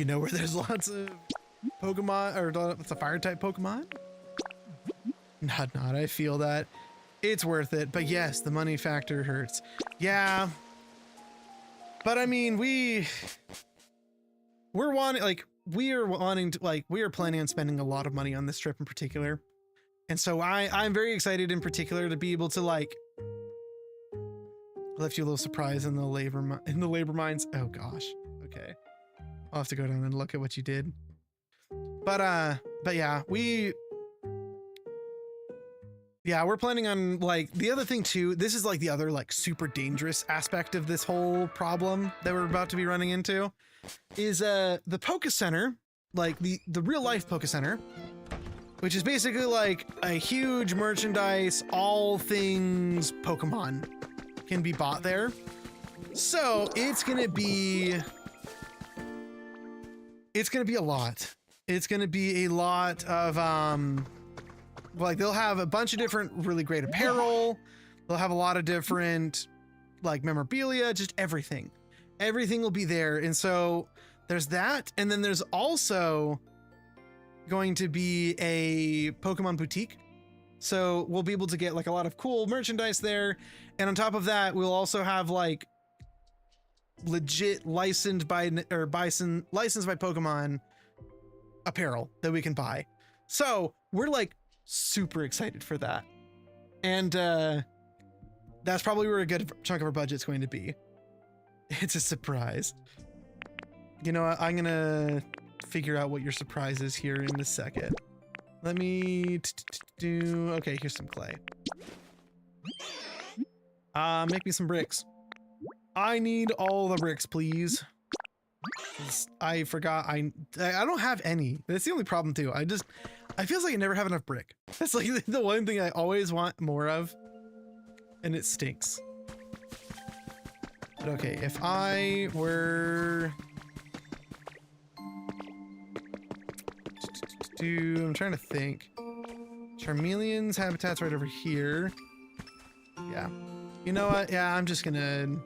know where there's lots of Pokemon, or it's a fire type Pokemon? Not, I feel that. It's worth it, but yes, the money factor hurts. Yeah. But I mean, we are planning on spending a lot of money on this trip in particular. And so I'm very excited in particular to be able to like, I left you a little surprise in the labor mines. Oh gosh. Okay. I'll have to go down and look at what you did. But yeah, we're planning on like, the other thing too, this is like the other like super dangerous aspect of this whole problem that we're about to be running into is the Poke Center, like the real life Poke Center, which is basically like a huge merchandise, all things Pokemon can be bought there. So it's gonna be a lot. It's gonna be a lot of like they'll have a bunch of different really great apparel. They'll have a lot of different like memorabilia, just everything. Everything will be there. And so there's that. And then there's also going to be a Pokemon boutique. So we'll be able to get like a lot of cool merchandise there. And on top of that, we'll also have like, legit licensed by licensed by Pokemon apparel that we can buy. So we're like super excited for that. And that's probably where a good chunk of our budget's going to be. It's a surprise. You know what? I'm gonna figure out what your surprise is here in a second. Let me do, okay, here's some clay. Make me some bricks. I need all the bricks, please. I forgot, I don't have any. That's the only problem too. I feels like I never have enough brick. That's like the one thing I always want more of, and it stinks. But okay, if I were... I'm trying to think. Charmeleon's habitat's right over here. Yeah. You know what? Yeah, I'm just gonna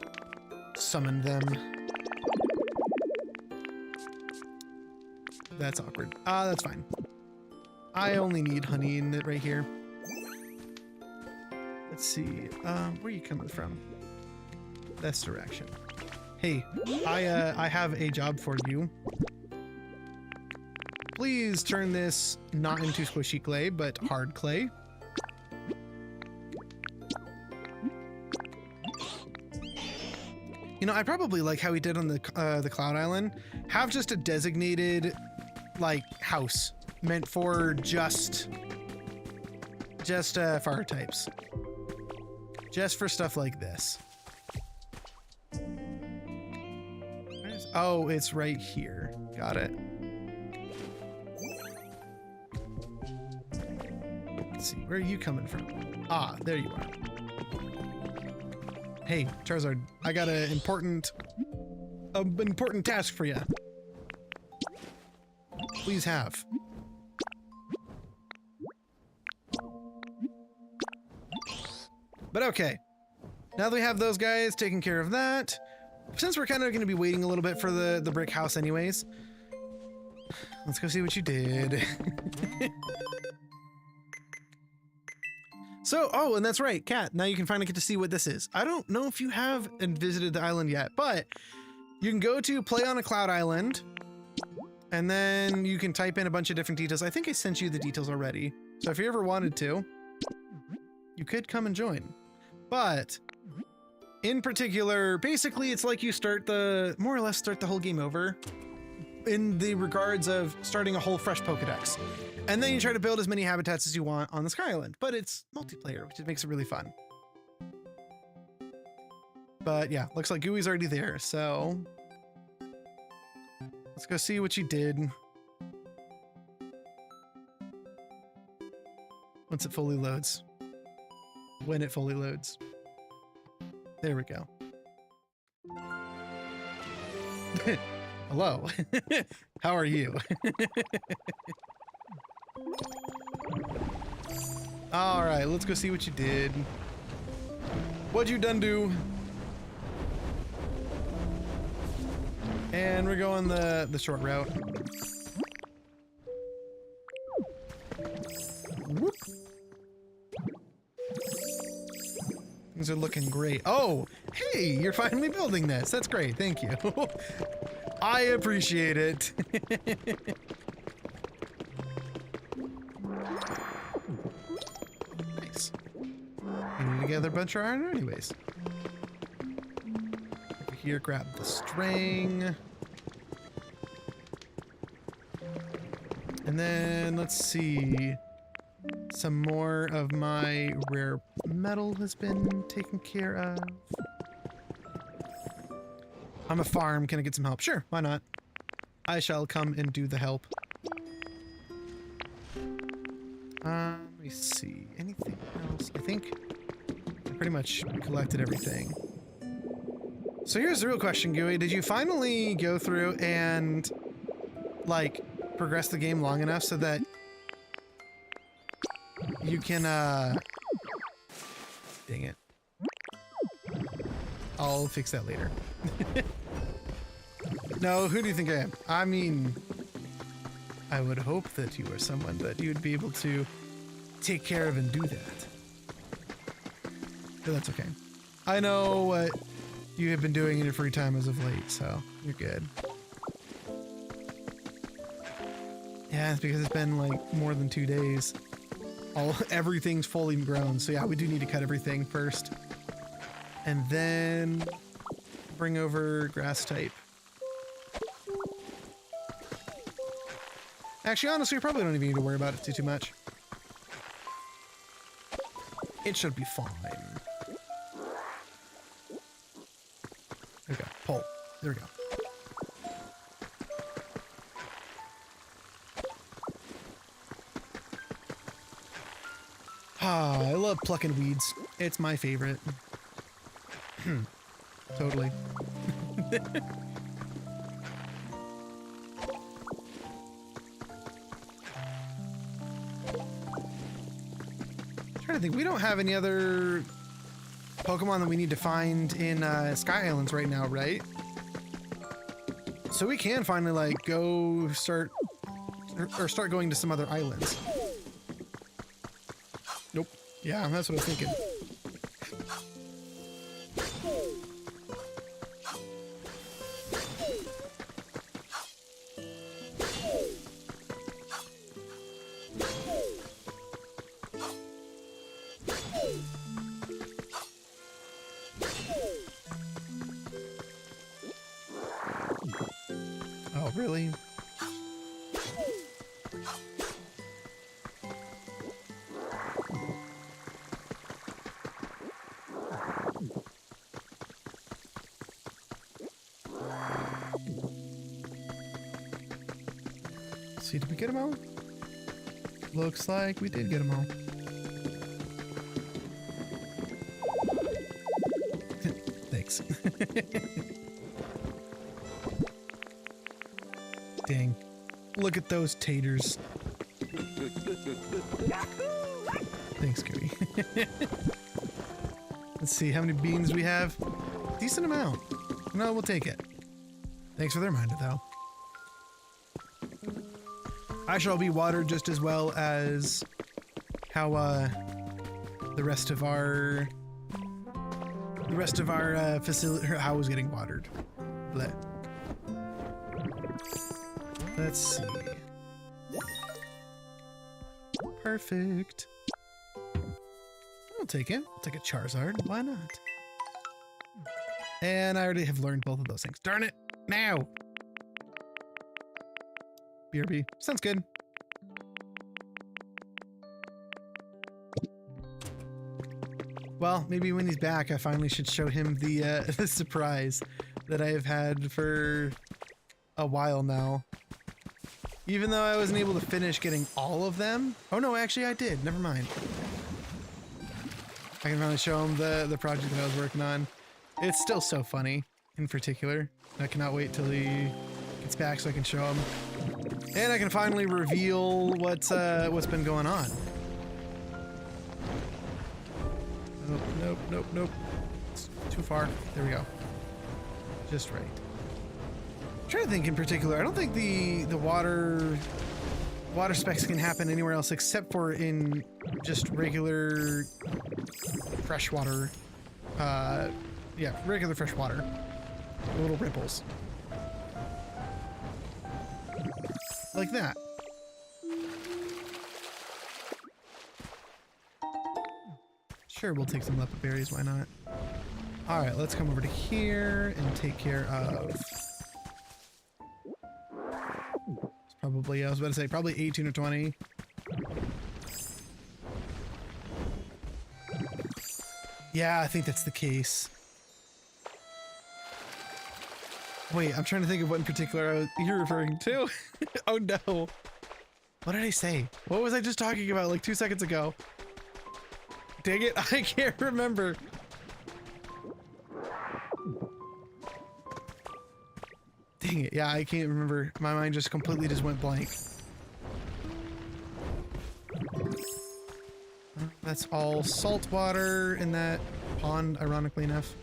summon them. That's awkward. That's fine. I only need honey in it right here. Let's see. Where are you coming from? This direction. Hey, I have a job for you. Please turn this not into squishy clay, but hard clay. You know, I probably like how we did on the Cloud Island. Have just a designated, like, house meant for just fire types. Just for stuff like this. Oh, it's right here. Got it. Let's see, where are you coming from? Ah, there you are. Hey, Charizard, I got an important task for you. Please have. But okay, now that we have those guys taking care of that, since we're kind of going to be waiting a little bit for the brick house anyways, let's go see what you did. So, oh, and that's right, Kat, now you can finally get to see what this is. I don't know if you have visited the island yet, but you can go to Play on a Cloud Island, and then you can type in a bunch of different details. I think I sent you the details already. So if you ever wanted to, you could come and join. But in particular, basically it's like you start more or less start the whole game over in the regards of starting a whole fresh Pokedex. And then you try to build as many habitats as you want on the Sky Island, but it's multiplayer, which makes it really fun. But yeah, looks like GUI's already there, so let's go see what you did. Once it fully loads. When it fully loads. There we go. Hello. How are you? All right, let's go see what you did. What'd you done do? And we're going the short route. Whoop. Things are looking great. Oh, hey, you're finally building this. That's great. Thank you. I appreciate it. Nice. We need to gather a bunch of iron anyways. Over here, grab the string. And then let's see. Some more of my rare metal has been taken care of. I'm a farm. Can I get some help? Sure, why not? I shall come and do the help. Let me see. Anything else? I think I pretty much collected everything. So here's the real question, GUI. Did you finally go through and, like, progress the game long enough so that you can, dang it. I'll fix that later. No, who do you think I am? I mean, I would hope that you were someone that you'd be able to take care of and do that. But that's okay. I know what You have been doing it in your free time as of late, so you're good. Yeah, it's because it's been like more than 2 days. Everything's fully grown, so yeah, we do need to cut everything first. And then bring over grass type. Actually, honestly, we probably don't even need to worry about it too much. It should be fine. There we go. Pull. There we go. Ah, I love plucking weeds. It's my favorite. Totally. Trying to think, we don't have any other Pokemon that we need to find in Sky Islands right now, right? So we can finally like go start going to some other islands. Nope. Yeah, that's what I was thinking. Oh, really? See, did we get them all? Looks like we did get them all. Thanks. Dang. Look at those taters. Thanks, Cooey. Let's see how many beans we have. Decent amount. No, we'll take it. Thanks for the reminder, though. I shall be watered just as well as how the rest of our facility, how it was getting watered. Blech. Let's see. Perfect. I'll take it. I'll take a Charizard. Why not? And I already have learned both of those things. Darn it! Now! BRB. Sounds good. Well, maybe when he's back, I finally should show him the the surprise that I have had for a while now. Even though I wasn't able to finish getting all of them. Oh no, actually I did. Never mind. I can finally show him the project that I was working on. It's still so funny, in particular. I cannot wait till he gets back so I can show him. And I can finally reveal what's been going on. Nope, nope, nope, nope. It's too far. There we go. Just right. I'm trying to think in particular. I don't think the water specs can happen anywhere else except for in just regular freshwater. Yeah, regular freshwater. Little ripples. Like that. Sure, we'll take some leopard berries, why not? Alright, let's come over to here and take care of... It's probably, I was about to say, probably 18 or 20. Yeah, I think that's the case. Wait, I'm trying to think of what in particular you're referring to. Oh no. What did I say? What was I just talking about like 2 seconds ago? Dang it, I can't remember. Dang it, yeah, I can't remember. My mind just completely just went blank. That's all salt water in that pond, ironically enough.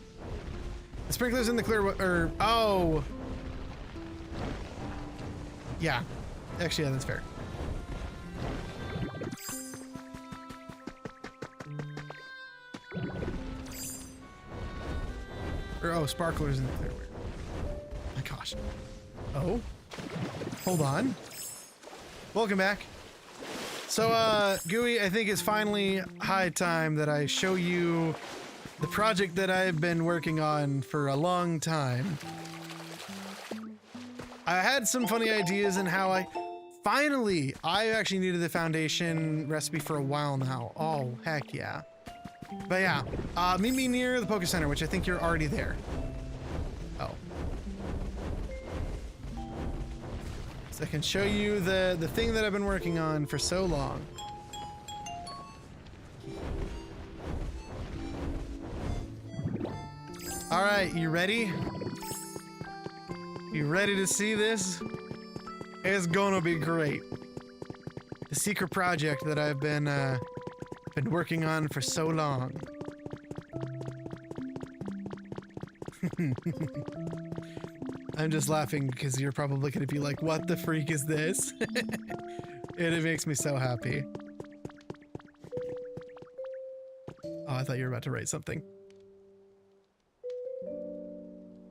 The sprinklers in the clear water. Oh! Yeah. Actually, yeah, that's fair. Or, oh, sparklers in the clearware. My gosh. Oh. Hold on. Welcome back. So, GUI, I think it's finally high time that I show you the project that I've been working on for a long time. I had some funny ideas in how I actually needed the foundation recipe for a while now. Oh, heck yeah. But yeah, meet me near the Poke Center, which I think you're already there. Oh. So I can show you the thing that I've been working on for so long. All right, you ready? You ready to see this? It's gonna be great. The secret project that I've been working on for so long. I'm just laughing because you're probably gonna be like, what the freak is this? And it makes me so happy. Oh, I thought you were about to write something.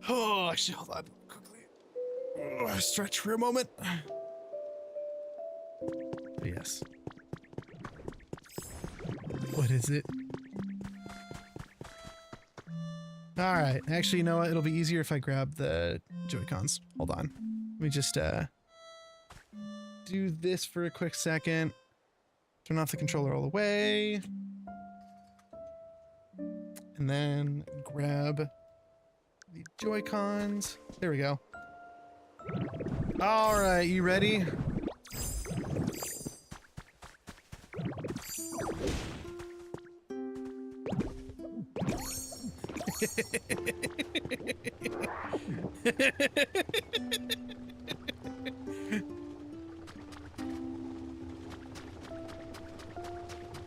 Oh, actually, hold on quickly. Oh, stretch for a moment. Yes. What is it? All right. Actually, you know what? It'll be easier if I grab the Joy-Cons. Hold on. Let me just do this for a quick second. Turn off the controller all the way. And then grab the Joy-Cons. There we go. All right, you ready?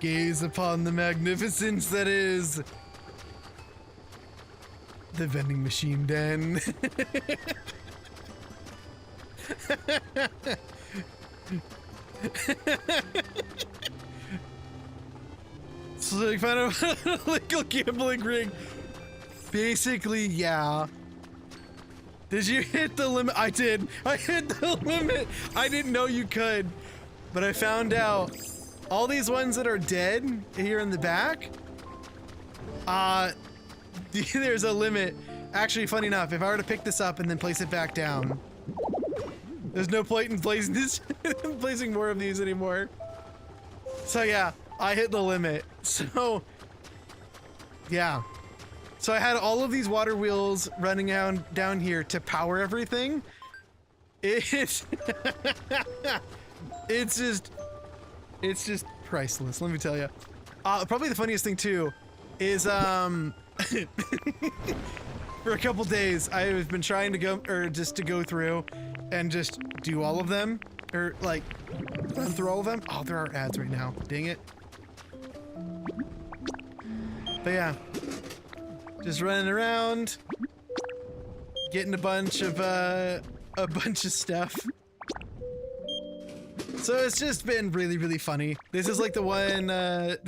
Gaze upon the magnificence that is the vending machine den. So like found a legal gambling ring. Basically, yeah. Did you hit the limit? I did. I hit the limit. I didn't know you could, but I found out all these ones that are dead here in the back, there's a limit. Actually, funny enough, if I were to pick this up and then place it back down, there's no point in placing this, placing more of these anymore. So yeah, I hit the limit. So yeah. So I had all of these water wheels running down here to power everything. It's it's just priceless, let me tell you. Probably the funniest thing too is for a couple days I've been trying to go through and just do all of them, or like run through all of them. Oh, there are ads right now. Dang it. But yeah. Just running around, getting a bunch of stuff. So it's just been really, really funny. This is like the one, hey,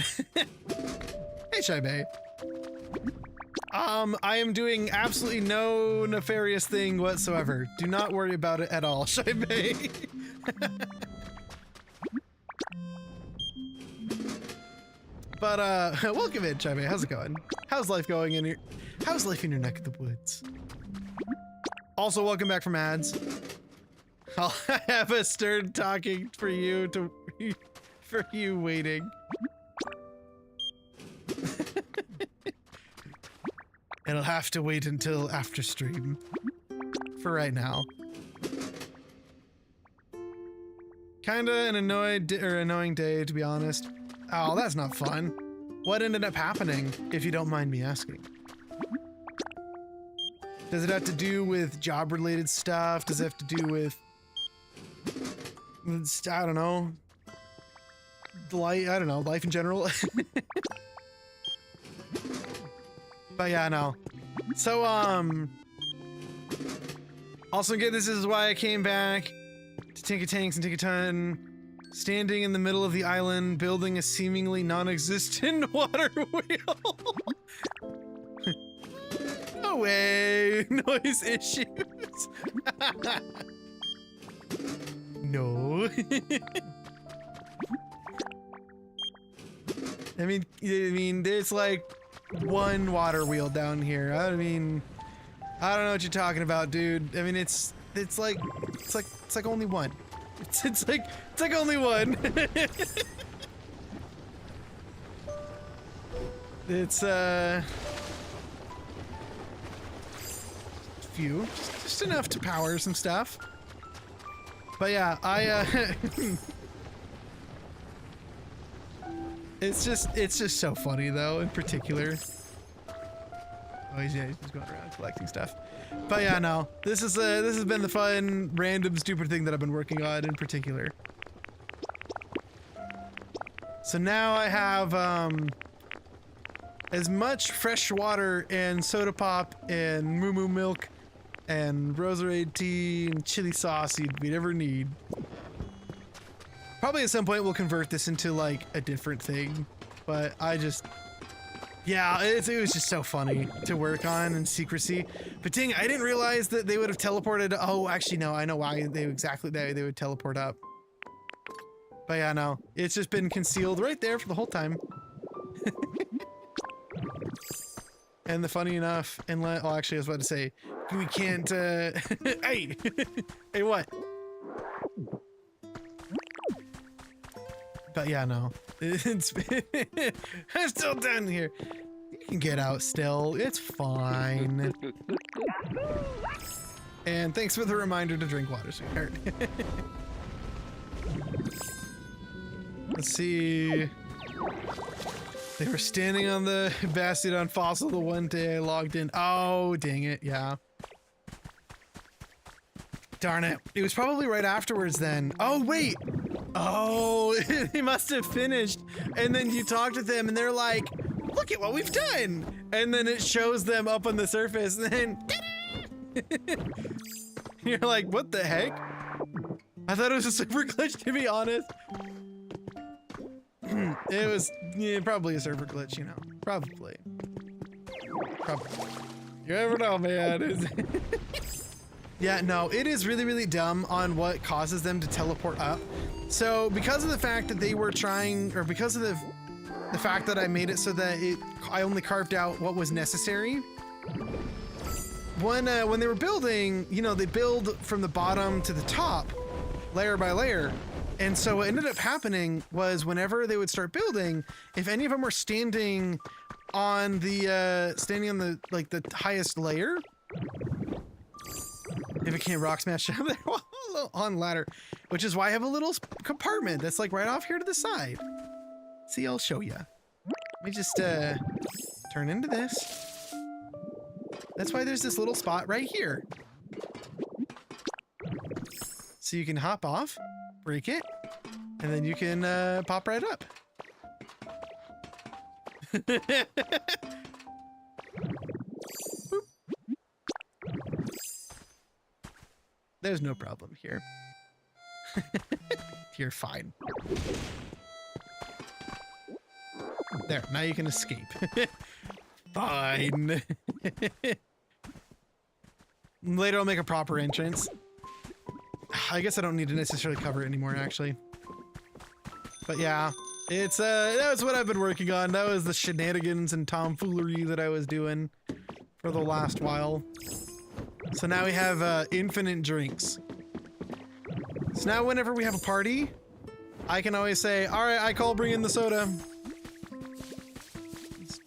Shaibe. I am doing absolutely no nefarious thing whatsoever. Do not worry about it at all, Shaibe. But, welcome in, Shaibe. How's it going? How's life going in how's life in your neck of the woods? Also, welcome back from ads. I'll have a stern talking for you for you waiting. It'll have to wait until after stream for right now. Kinda an annoying day, to be honest. Oh, that's not fun. What ended up happening, if you don't mind me asking? Does it have to do with job-related stuff? Does it have to do with, I don't know, life in general? But yeah, no. So, also again, this is why I came back to Tinka Tanks and Tinka Ton. Standing in the middle of the island, building a seemingly non-existent water wheel. No way. Noise issues. No. I mean, there's like one water wheel down here. I mean, I don't know what you're talking about, dude. I mean, it's like only one. It's like only one. It's few, just enough to power some stuff. But yeah, it's just so funny though, in particular. Oh, he's just going around collecting stuff. But yeah, no, this has been the fun, random, stupid thing that I've been working on in particular. So now I have as much fresh water and soda pop and moo moo milk and roserade tea and chili sauce we'd ever need. Probably at some point we'll convert this into like a different thing, but yeah, it was just so funny to work on in secrecy. But dang, I didn't realize that they would have teleported. Oh, actually, no, I know why they would teleport up. But yeah, no, it's just been concealed right there for the whole time. And the funny enough, oh, actually, I was about to say, we can't, hey, hey, what? But yeah, no, I'm still down here. You can get out still, it's fine. And thanks for the reminder to drink water, sweetheart. Let's see. They were standing on the Bastiodon fossil the one day I logged in. Oh, dang it, yeah. Darn it. It was probably right afterwards then. Oh, wait. Oh, he must have finished. And then you talked with them and they're like, look at what we've done. And then it shows them up on the surface and then you're like, what the heck? I thought it was a super glitch, to be honest. It was probably a server glitch, you know. Probably. You never know, man. Yeah, no, it is really, really dumb on what causes them to teleport up. So because of the fact that they were trying, or because of the fact that I made it so that I only carved out what was necessary. When they were building, you know, they build from the bottom to the top, layer by layer. And so what ended up happening was whenever they would start building, if any of them were standing on the like the highest layer, if it can't rock smash up there on ladder, which is why I have a little compartment that's like right off here to the side. See, I'll show you. Let me just turn into this. That's why there's this little spot right here. So you can hop off, break it, and then you can pop right up. There's no problem here. You're fine. There, now you can escape. Fine. Later I'll make a proper entrance. I guess I don't need to necessarily cover it anymore, actually. But yeah, it's that's what I've been working on. That was the shenanigans and tomfoolery that I was doing for the last while. So now we have infinite drinks. So now whenever we have a party, I can always say, all right, I call bring in the soda.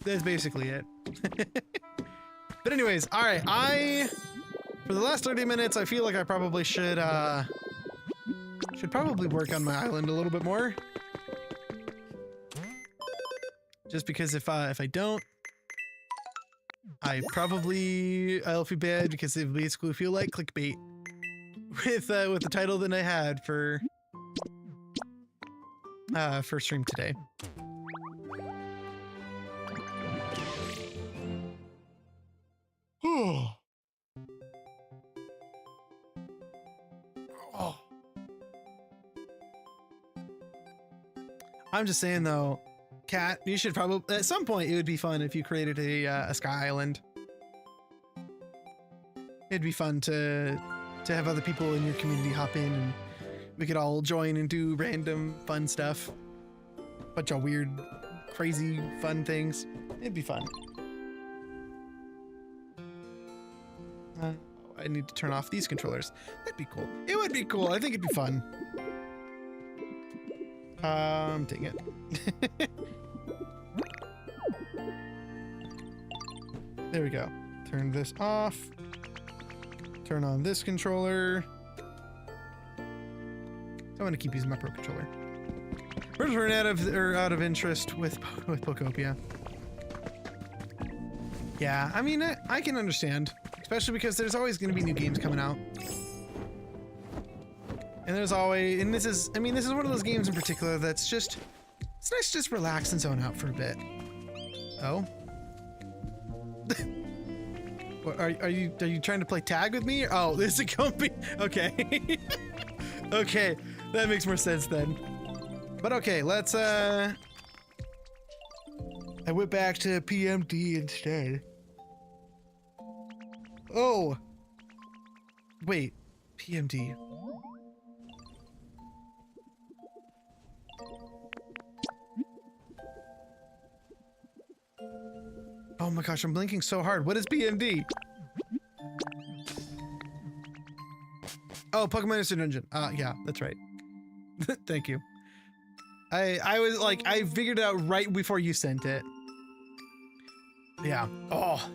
That's basically it. But anyways, all right, for the last 30 minutes, I feel like I probably should probably work on my island a little bit more. Just because if I don't, I'll feel bad because it basically feel like clickbait with the title that I had for stream today. Oh. I'm just saying though, Kat, you should probably, at some point it would be fun if you created a sky island. it'd be fun to have other people in your community hop in and we could all join and do random fun stuff. Bunch of weird, crazy, fun things. It'd be fun. I need to turn off these controllers. That'd be cool. It would be cool. I think it'd be fun. Dang it. There we go. Turn this off. Turn on this controller. I'm gonna keep using my Pro controller. We're just running out of interest with Pokopia. Yeah, I mean, I can understand, especially because there's always going to be new games coming out, and there's always, and this is one of those games in particular that's just, it's nice to just relax and zone out for a bit. Oh, are you trying to play tag with me? Oh, this is gonna be okay. Okay, that makes more sense then. But okay, let's I went back to PMD instead. Oh, wait, PMD. Oh my gosh, I'm blinking so hard. What is PMD? Oh, Pokemon Instant Dungeon. Yeah, that's right. Thank you. I was like, I figured it out right before you sent it. Yeah. Oh.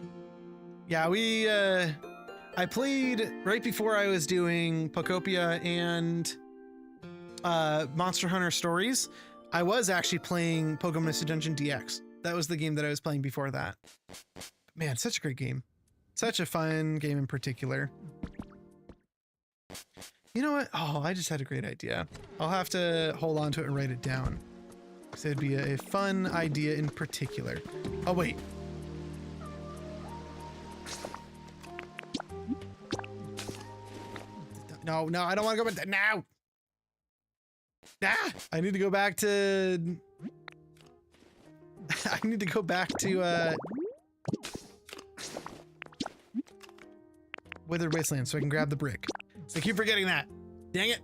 Yeah, I played right before I was doing Pokopia and Monster Hunter Stories. I was actually playing Pokemon Instant Dungeon DX. That was the game that I was playing before that. Man, such a great game. Such a fun game in particular. You know what? Oh, I just had a great idea. I'll have to hold on to it and write it down. Because it'd be a fun idea in particular. Oh, wait. No, I don't want to go back. Now! Ah! I need to go back to... I need to go back to, Withered Wasteland so I can grab the brick. So I keep forgetting that. Dang it.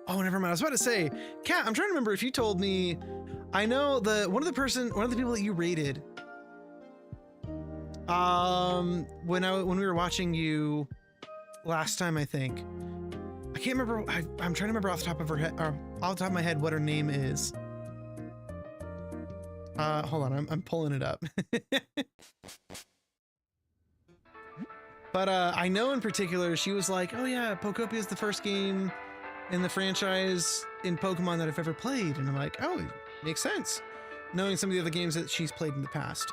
Oh, never mind. I was about to say, Kat, I'm trying to remember if you told me. I know one of the people that you rated. When we were watching you last time, I think. I can't remember. I'm trying to remember off the top of her head, or off the top of my head, what her name is. Hold on, I'm pulling it up. But I know in particular, she was like, "Oh yeah, Pokopia is the first game in the franchise in Pokemon that I've ever played," and I'm like, "Oh, it makes sense." Knowing some of the other games that she's played in the past.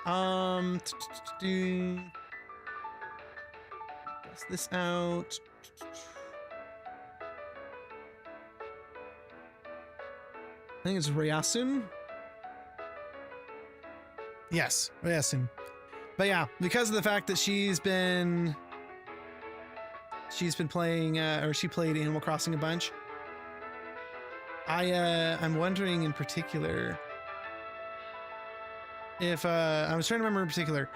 Test this out. I think it's Ryasun. Yes, Ryasun. But yeah, because of the fact that she's been playing, or she played Animal Crossing a bunch. I'm wondering in particular if I was trying to remember in particular.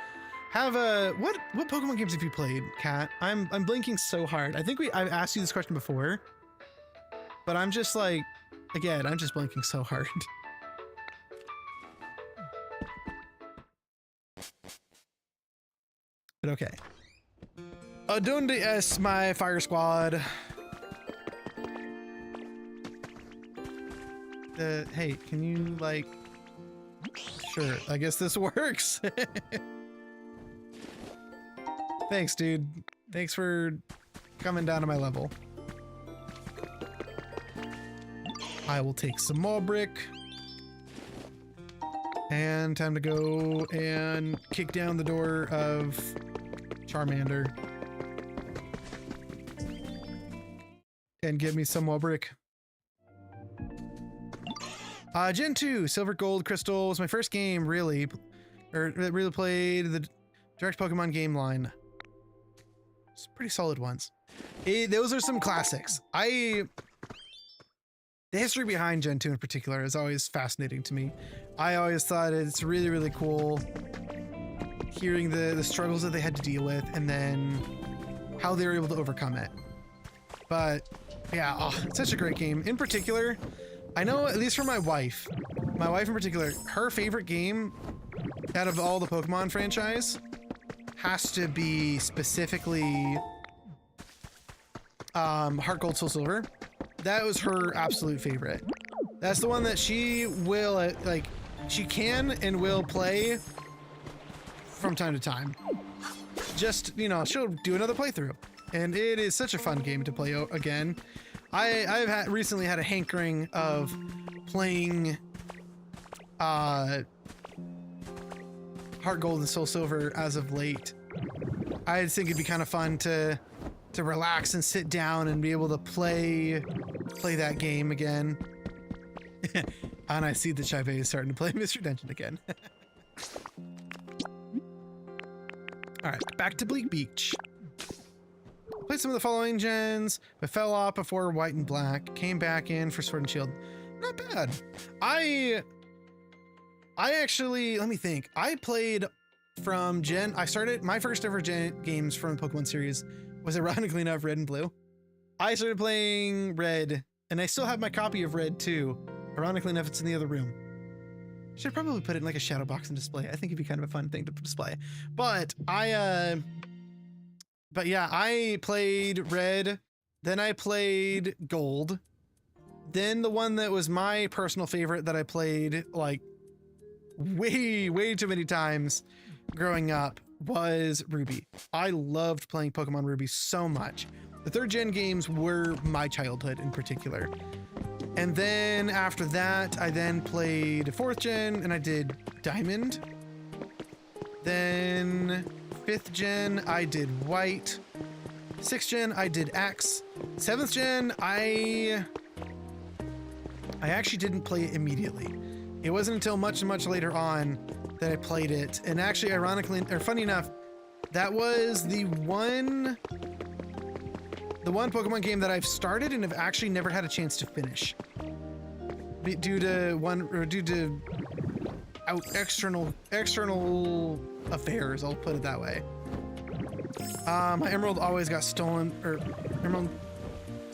What Pokemon games have you played, Kat? I'm blinking so hard. I think I've asked you this question before, but I'm just like, again, I'm just blinking so hard. But okay. Donde es my fire squad? Hey, can you like? Sure, I guess this works. Thanks, dude. Thanks for coming down to my level. I will take some more brick. And time to go and kick down the door of Charmander. And give me some more brick. Gen 2, Silver Gold Crystal was my first game, really. Really played the direct Pokemon game line. It's pretty solid ones. Those are some classics. The history behind Gen 2 in particular is always fascinating to me. I always thought it's really, really cool hearing the struggles that they had to deal with, and then how they were able to overcome it. But yeah, oh, it's such a great game. In particular, I know, at least for my wife in particular, her favorite game out of all the Pokemon franchise has to be specifically Heart Gold Soul Silver. That was her absolute favorite. That's the one that she will, like, she can and will play from time to time. Just, you know, she'll do another playthrough. And it is such a fun game to play again. I've recently had a hankering of playing Heart Gold and Soul Silver as of late. I think it'd be kind of fun to relax and sit down and be able to play that game again. And I see that Chaibe is starting to play Mr. Dungeon again. All right, back to Bleak Beach. Played some of the following gens, but fell off before White and Black. Came back in for Sword and Shield. Not bad. I actually, let me think. I played from Gen. I started my first ever Gen games from the Pokemon series was ironically enough Red and Blue. I started playing Red, and I still have my copy of Red too. Ironically enough, it's in the other room. Should probably put it in like a shadow box and display. I think it'd be kind of a fun thing to display. But but yeah, I played Red, then I played Gold, then the one that was my personal favorite that I played like way too many times growing up was Ruby. I loved playing Pokemon Ruby so much. The 3rd gen games were my childhood in particular. And then after that, I then played 4th gen and I did Diamond. Then 5th gen, I did White. 6th gen, I did X. 7th gen, I actually didn't play it immediately. It wasn't until much later on that I played it. And actually, ironically, or funny enough, that was the one Pokemon game that I've started and have actually never had a chance to finish. Due to external affairs, I'll put it that way. My Emerald always got stolen, or Emerald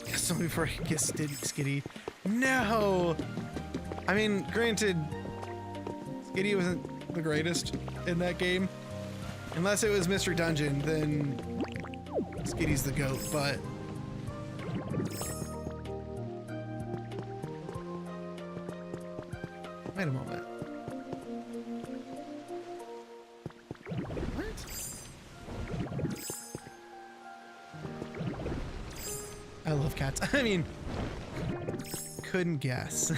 got stolen before I get Skitty. No! I mean, granted, Skitty wasn't the greatest in that game. Unless it was Mystery Dungeon, then Skitty's the GOAT, but... Wait a moment. What? I love cats. I mean, couldn't guess.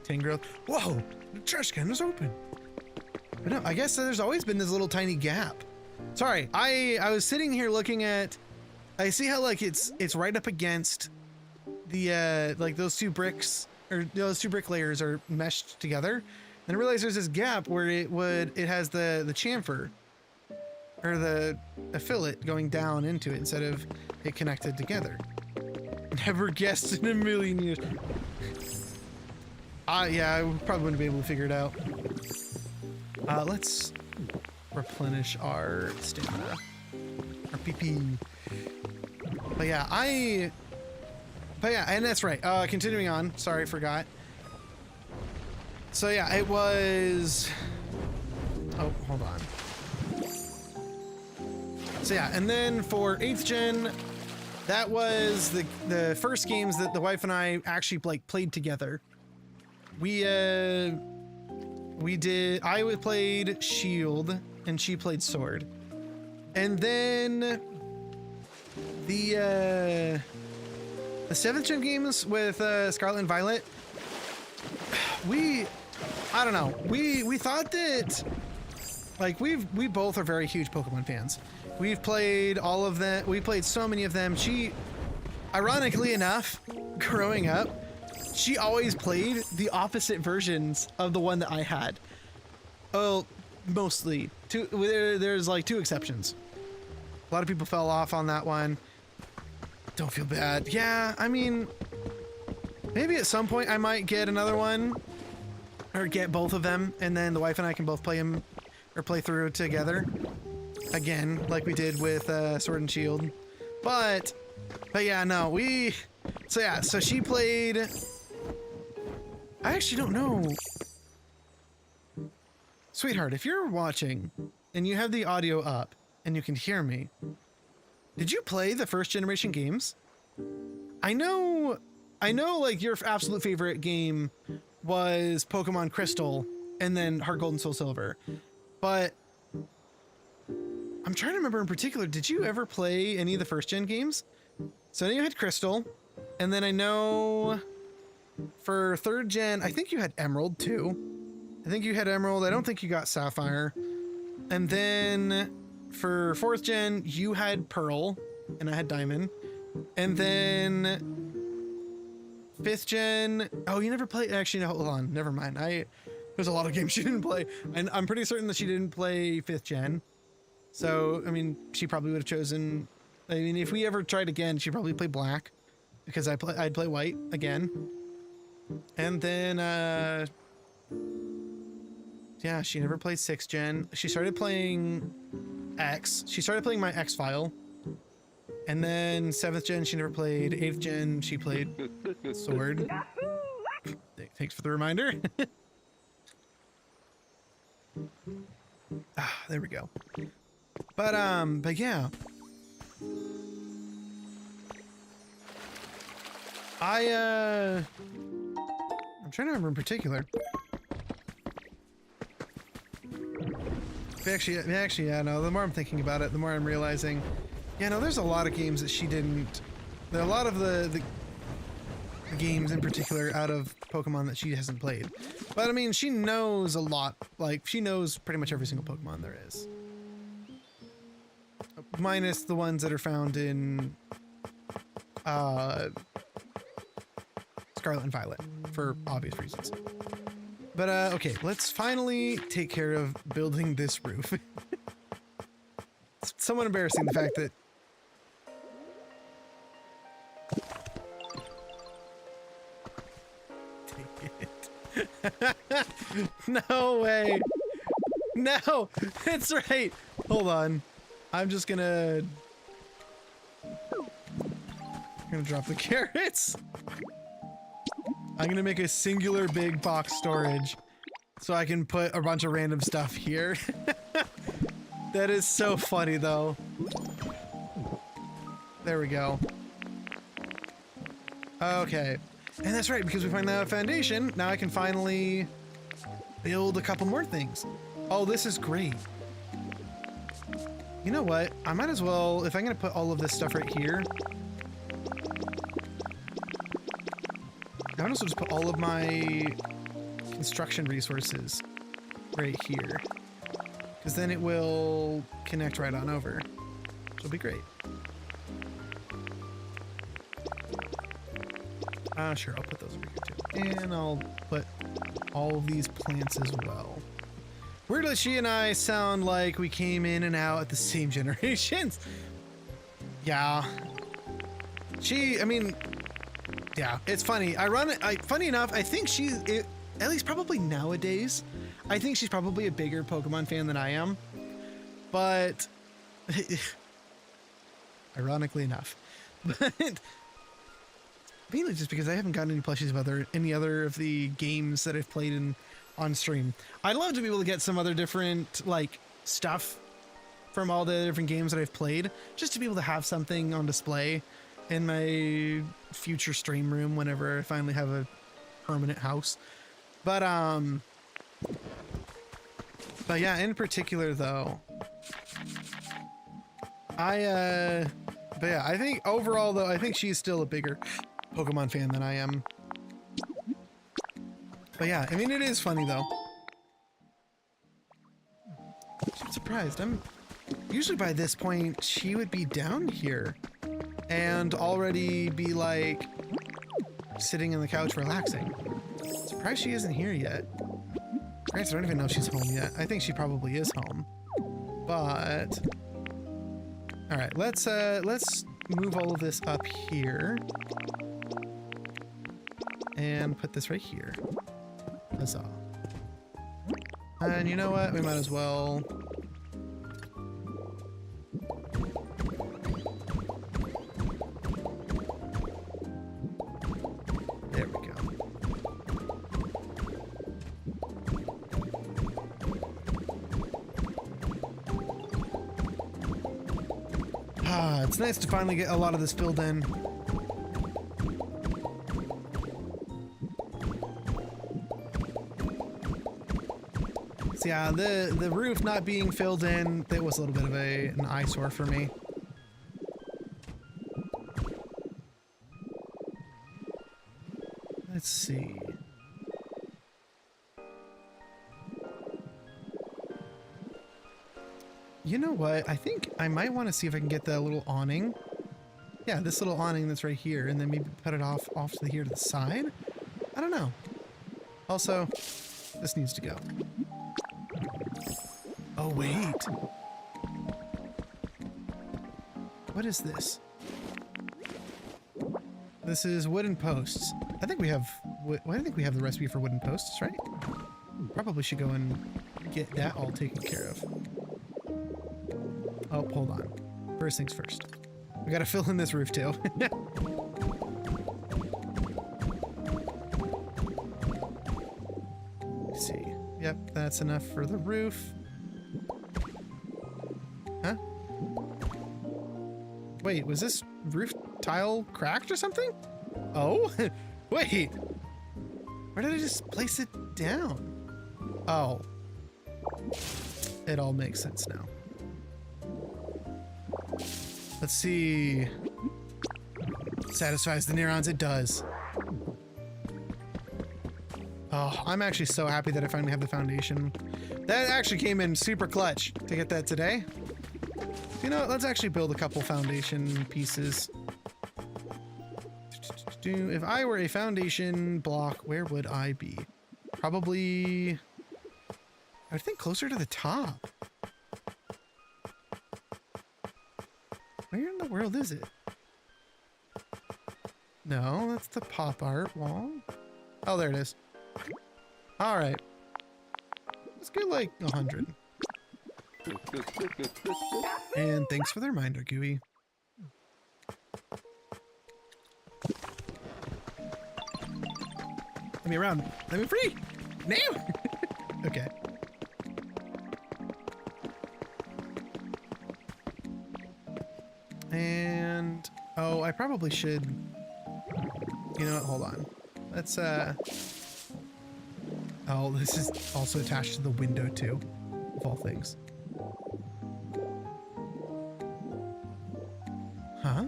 Tangrowth. Whoa! The trash can is open. But no, I guess there's always been this little tiny gap. Sorry, I was sitting here looking at. I see how like it's right up against the like those two bricks or those two brick layers are meshed together, and I realized there's this gap where it has the chamfer or the fillet going down into it instead of it connected together. Never guessed in a million years. Yeah, I probably wouldn't be able to figure it out. Let's replenish our stamina, our PP. But yeah, and that's right. Continuing on. Sorry, forgot. So yeah, it was. Oh, hold on. So yeah, and then for 8th gen, that was the first games that the wife and I actually like played together. I played Shield and she played Sword. And then the 7th gen games with Scarlet and Violet, I don't know. We thought that like we both are very huge Pokemon fans. We've played all of them. We played so many of them. She, ironically enough, growing up, she always played the opposite versions of the one that I had. Oh, mostly. There's like 2 exceptions. A lot of people fell off on that one. Don't feel bad. Yeah, I mean, Maybe at some point I might get another one or get both of them, and then the wife and I can both play them or play through together again, like we did with Sword and Shield. But yeah, no, so she played. I actually don't know. Sweetheart, if you're watching and you have the audio up and you can hear me, did you play the first generation games? I know like your absolute favorite game was Pokemon Crystal and then Heart Gold and Soul Silver. But I'm trying to remember in particular, did you ever play any of the first gen games? So I know you had Crystal, and then I know for third gen, I think you had Emerald too. I think you had Emerald. I don't think you got Sapphire. And then for fourth gen, you had Pearl and I had Diamond. And then fifth gen, oh, you never played, actually, no, hold on, never mind. There's a lot of games she didn't play. And I'm pretty certain that she didn't play fifth gen. So, I mean, she probably would have chosen, I mean, if we ever tried again, she'd probably play black because I'd play white again. And then, yeah, she never played 6th gen. She started playing X. She started playing my X file. And then 7th gen, she never played. 8th gen, she played Sword. Thanks for the reminder. There we go. But yeah. I'm trying to remember in particular. Actually, yeah, no, the more I'm thinking about it, the more I'm realizing, yeah, no, there's a lot of games that she didn't, there are a lot of the games in particular out of Pokemon that she hasn't played. But I mean, she knows a lot, like, she knows pretty much every single Pokemon there is. Minus the ones that are found in, Scarlet and Violet, for obvious reasons. But, okay, let's finally take care of building this roof. It's somewhat embarrassing, the fact that... Take it. No way! No! It's right! Hold on. I'm just gonna... drop the carrots. I'm gonna make a singular big box storage so I can put a bunch of random stuff here. That is so funny though. There we go. Okay. And that's right, because we finally have a foundation, now I can finally build a couple more things. Oh, this is great. You know what? I might as well, if I'm gonna put all of this stuff right here, I might as well just put all of my construction resources right here, because then it will connect right on over. It'll be great. Sure, I'll put those over here too. And I'll put all of these plants as well. Weirdly, she and I sound like we came in and out at the same generations. Yeah. I mean, yeah, it's funny. Funny enough, I think at least probably nowadays, I think she's probably a bigger Pokemon fan than I am. But, ironically enough. But, mainly just because I haven't gotten any plushies of any other of the games that I've played on stream. I'd love to be able to get some other different, like, stuff from all the different games that I've played, just to be able to have something on display in my future stream room whenever I finally have a permanent house. But yeah, in particular though, but yeah, I think overall though, I think she's still a bigger Pokemon fan than I am. But yeah, I mean, it is funny though. I'm surprised. Usually by this point, she would be down here and already be like sitting on the couch relaxing. Surprised she isn't here yet. I don't even know if she's home yet. I think she probably is home. But all right, let's move all of this up here. and put this right here. Huzzah. And you know what? We might as well. There we go. Ah, it's nice to finally get a lot of this filled in. So yeah, the roof not being filled in, that was a little bit of an eyesore for me. Let's see. You know what? I think I might want to see if I can get that little awning. Yeah, this little awning that's right here, and then maybe put it off to here to the side. I don't know. Also, this needs to go. Oh, wait. What is this? This is wooden posts. I think we have the recipe for wooden posts, right? Probably should go and get that all taken care of. Oh, hold on. First things first. We gotta fill in this roof too. Let's see. Yep, that's enough for the roof. Huh? Wait, was this roof tile cracked or something? Oh, wait. Where did I just place it down? Oh. It all makes sense now. Let's see. Satisfies the neurons. It does. Oh, I'm actually so happy that I finally have the foundation. That actually came in super clutch to get that today. You know what? Let's actually build a couple foundation pieces. If I were a foundation block, where would I be? Probably, I would think closer to the top. Where in the world is it? No, that's the pop art wall. Oh, there it is. All right. Let's get like 100. And thanks for the reminder, GUI. Let me around. Let me free. No. Okay. And oh, I probably should. You know what? Hold on. Let's oh, this is also attached to the window too, of all things. Huh?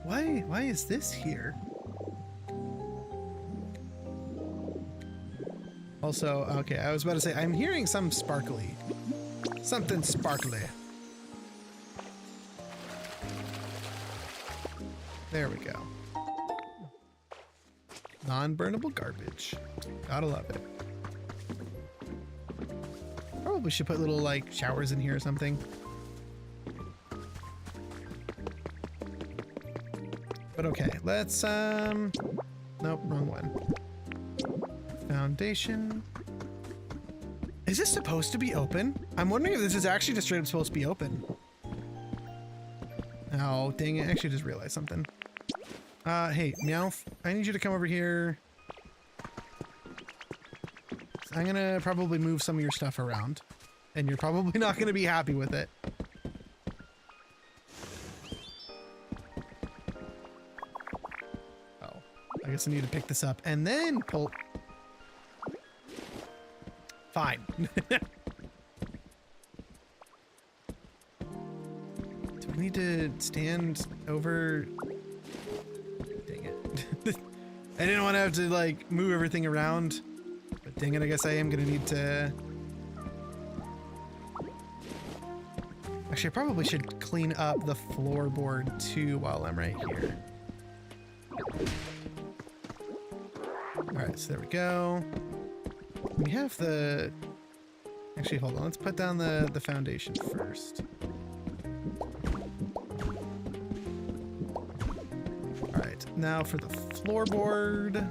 Why is this here? Also, okay, I was about to say, I'm hearing some sparkly. Something sparkly. There we go. Non-burnable garbage. Gotta love it. Probably should put little, like, showers in here or something. But okay, let's, nope, wrong one. Foundation. Is this supposed to be open? I'm wondering if this is actually just straight up supposed to be open. Oh, dang it. I actually just realized something. Hey, Meowth, I need you to come over here. I'm gonna probably move some of your stuff around, and you're probably not gonna be happy with it. Oh, I guess I need to pick this up and then pull. Fine. Do we need to stand over? Dang it. I didn't want to have to like move everything around, but dang it, I guess I am gonna need to. Actually, I probably should clean up the floorboard too while I'm right here. All right, so there we go. We have the, actually, hold on. Let's put down the foundation first. All right, now for the floorboard.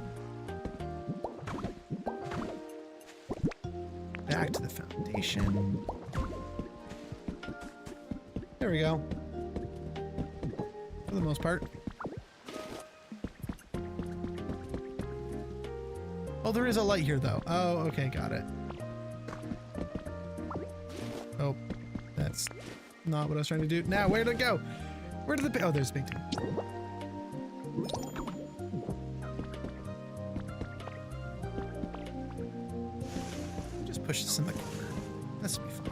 Foundation. There we go. For the most part. Oh, there is a light here though. Oh, okay, got it. Oh, that's not what I was trying to do. Now, where did it go? Where did the... Oh, there's the big thing. Just push this in the corner. This will be fun.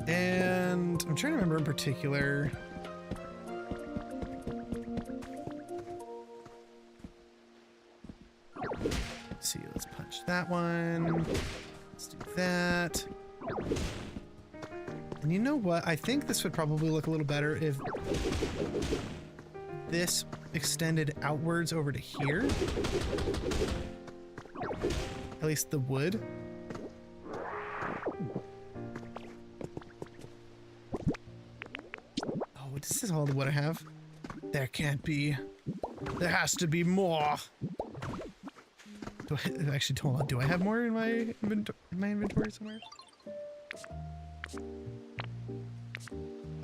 And I'm trying to remember in particular... Let's see, let's punch that one. Let's do that. And you know what? I think this would probably look a little better if this extended outwards over to here. At least the wood. Oh, this is all the wood I have. There can't be. There has to be more. Do I actually, hold on, do I have more in my inventory somewhere?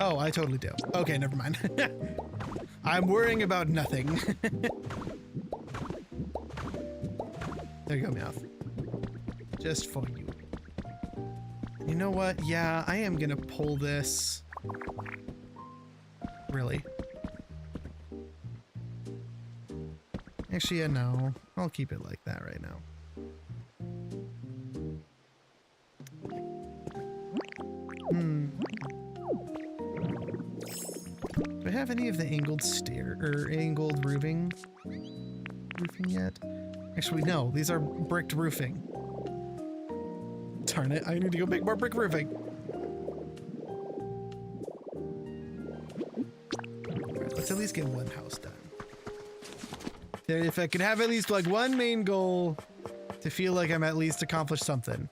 Oh, I totally do. Okay, never mind. I'm worrying about nothing. There you go, Meowth. Just for you. You know what? Yeah, I am gonna pull this. Really? Actually, yeah, no. I'll keep it like that right now. Do I have any of the angled stair or angled roofing yet? Actually, no. These are bricked roofing. Darn it! I need to go make more brick roofing. Alright, let's at least get one house done. There, if I could have at least like one main goal to feel like I'm at least accomplished something.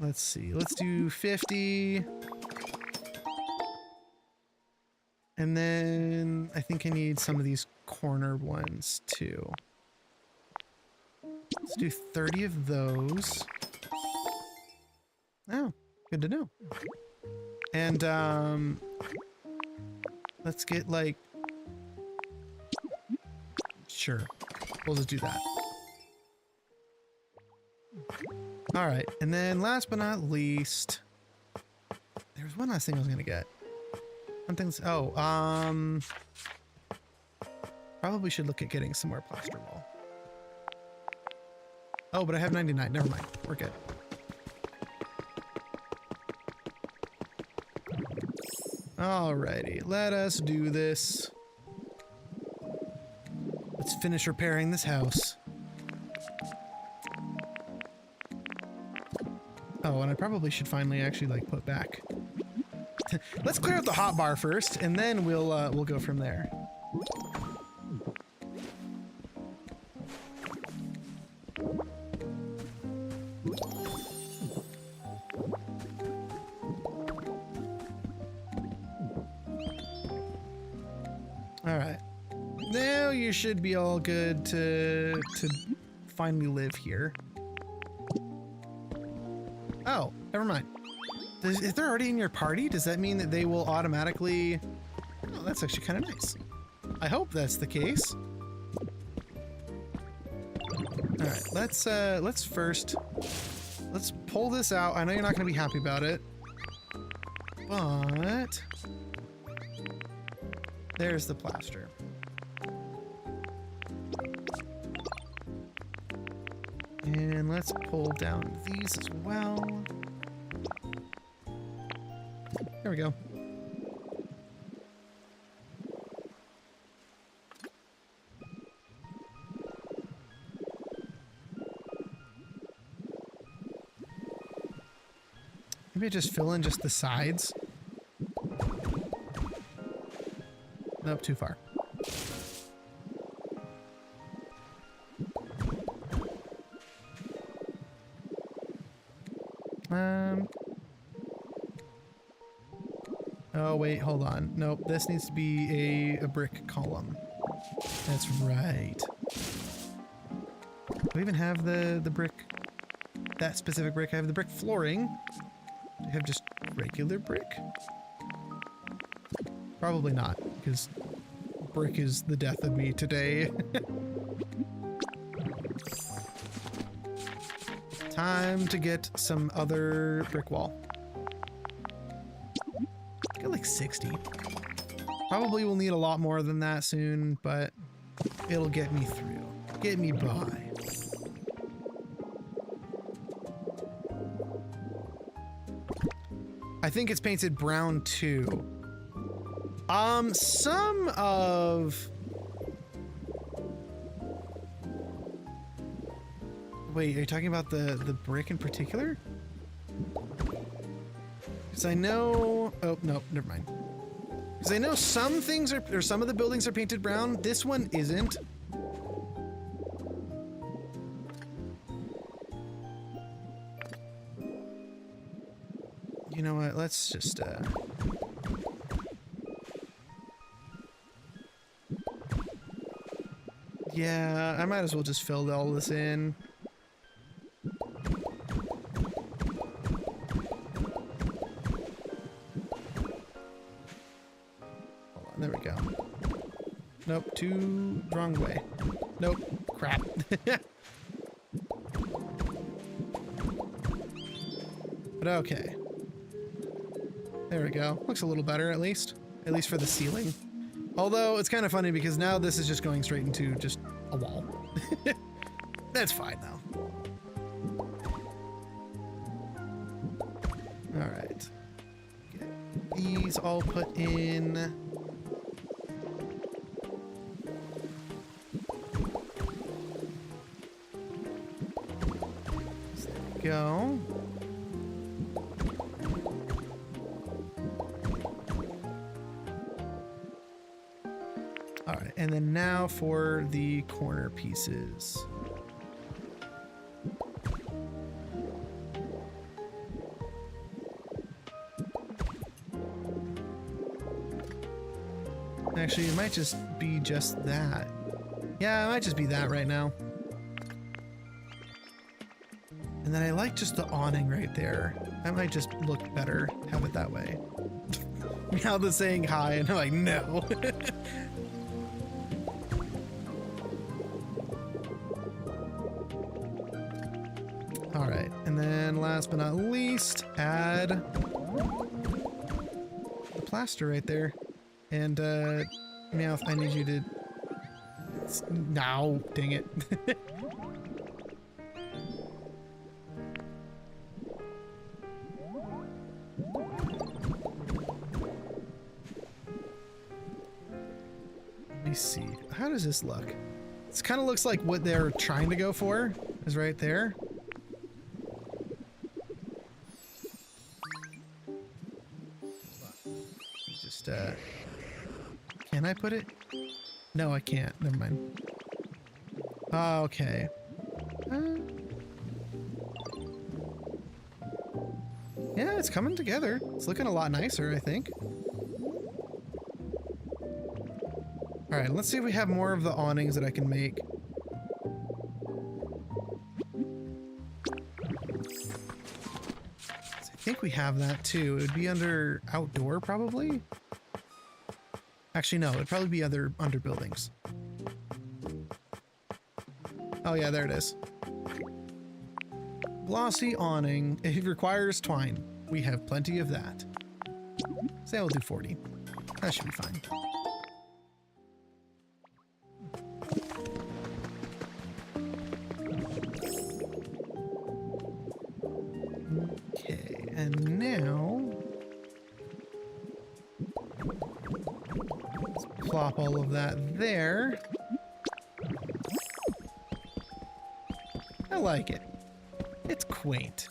Let's see, let's do 50. And then I think I need some of these corner ones too. Let's do 30 of those. Oh, good to know. And let's get like, sure, we'll just do that. All right, and then last but not least, there's one last thing I was gonna get. Something's, oh, probably should look at getting some more plaster wall. Oh, but I have 99, never mind, we're good. Alrighty, let us do this. Let's finish repairing this house. Oh, and I probably should finally actually like put back. Let's clear out the hotbar first, and then we'll go from there. All right, now you should be all good to finally live here. Oh, never mind. If they're already in your party, does that mean that they will automatically... Oh, that's actually kind of nice. I hope that's the case. All right, let's first... Let's pull this out. I know you're not going to be happy about it. But... There's the plaster. And let's pull down these as well. There we go. Maybe I just fill in just the sides. Nope, too far. Oh wait, hold on. Nope, this needs to be a brick column. That's right. Do I even have the brick? That specific brick? I have the brick flooring. Do I have just regular brick? Probably not, because brick is the death of me today. Time to get some other brick wall. I got like 60. Probably will need a lot more than that soon, but it'll get me through. Get me by. I think it's painted brown too. Some of... Wait, are you talking about the brick in particular? Because I know... Oh, no, never mind. Because I know some things are... Or some of the buildings are painted brown. This one isn't. You know what? Let's just... Yeah, I might as well just fill all this in. Hold on, there we go. Nope, too wrong way. Nope, crap. But okay. There we go. Looks a little better at least for the ceiling. Although it's kind of funny because now this is just going straight into just a wall. That's fine though. All right. Get these all put in. There we go. Alright, and then now for the corner pieces. Actually, it might just be just that. Yeah, it might just be that right now. And then I like just the awning right there. That might just look better. Have it that way. Now they're saying hi, and I'm like, no. All right, and then last but not least, add the plaster right there. And Meowth, I need you to... No, dang it. Let me see. How does this look? This kind of looks like what they're trying to go for is right there. Just, can I put it? No, I can't. Never mind. Okay. Yeah, it's coming together. It's looking a lot nicer, I think. All right, let's see if we have more of the awnings that I can make. I think we have that too. It would be under outdoor, probably. Actually, no, it'd probably be under buildings. Oh yeah, there it is. Glossy awning. It requires twine. We have plenty of that. Say we'll do 40. That should be fine. Okay, and now let's plop all of that there. I like it. It's quaint.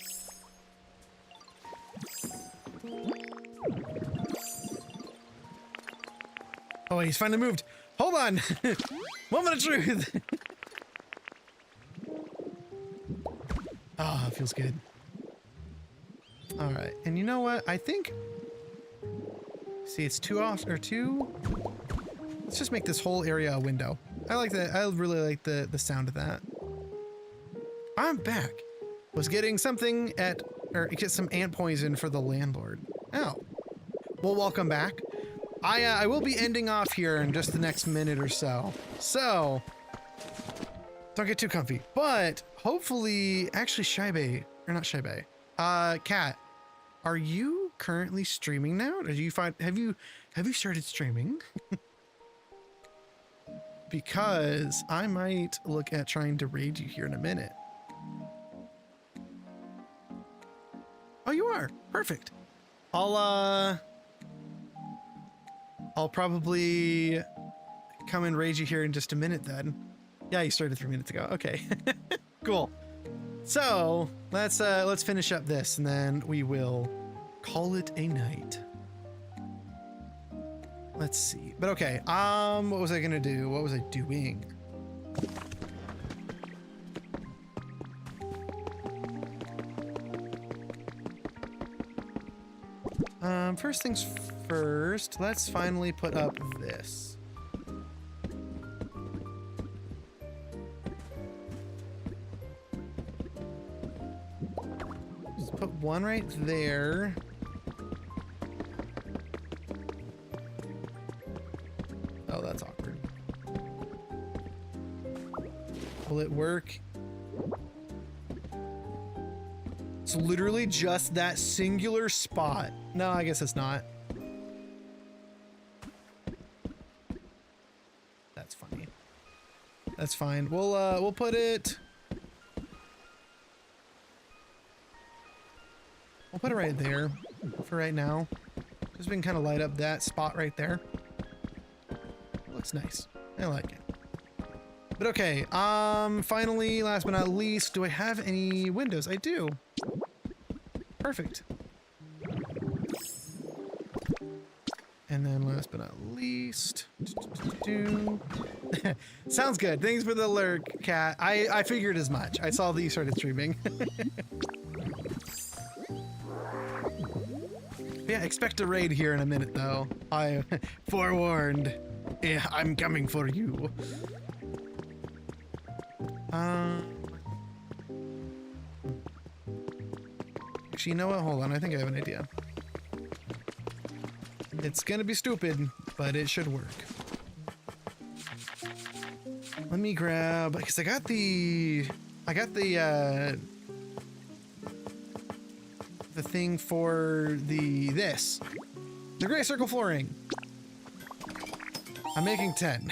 Oh, he's finally moved. Hold on. Moment of truth. Ah, oh, feels good. All right, and you know what? I think. See, it's 2 off or 2. Let's just make this whole area a window. I like that. I really like the sound of that. I'm back. Was getting something get some ant poison for the landlord. Oh. Well, welcome back. I will be ending off here in just the next minute or so. So, don't get too comfy. But hopefully, actually, Kat, are you currently streaming now? Have you started streaming? Because I might look at trying to raid you here in a minute. Oh, you are. Perfect. I'll probably come and raid you here in just a minute then. Yeah, you started 3 minutes ago. Okay. Cool. So let's finish up this and then we will call it a night. Let's see. But okay, what was I gonna do? What was I doing? First things first, let's finally put up this. Just put one right there. Oh, that's awkward. Will it work? It's literally just that singular spot. No, I guess it's not. That's funny. That's fine. We'll put it. We'll put it right there for right now. Just we can kind of light up that spot right there. Looks nice. I like it. But okay, finally, last but not least, do I have any windows? I do. Perfect. And then last but not least, sounds good. Thanks for the alert, Kat. I figured as much. I saw that you started streaming. Yeah, expect a raid here in a minute, though. I forewarned. Yeah, I'm coming for you. Actually, you know what? Hold on. I think I have an idea. It's gonna be stupid, but it should work. Let me grab, because I got the thing for the gray circle flooring. I'm making 10.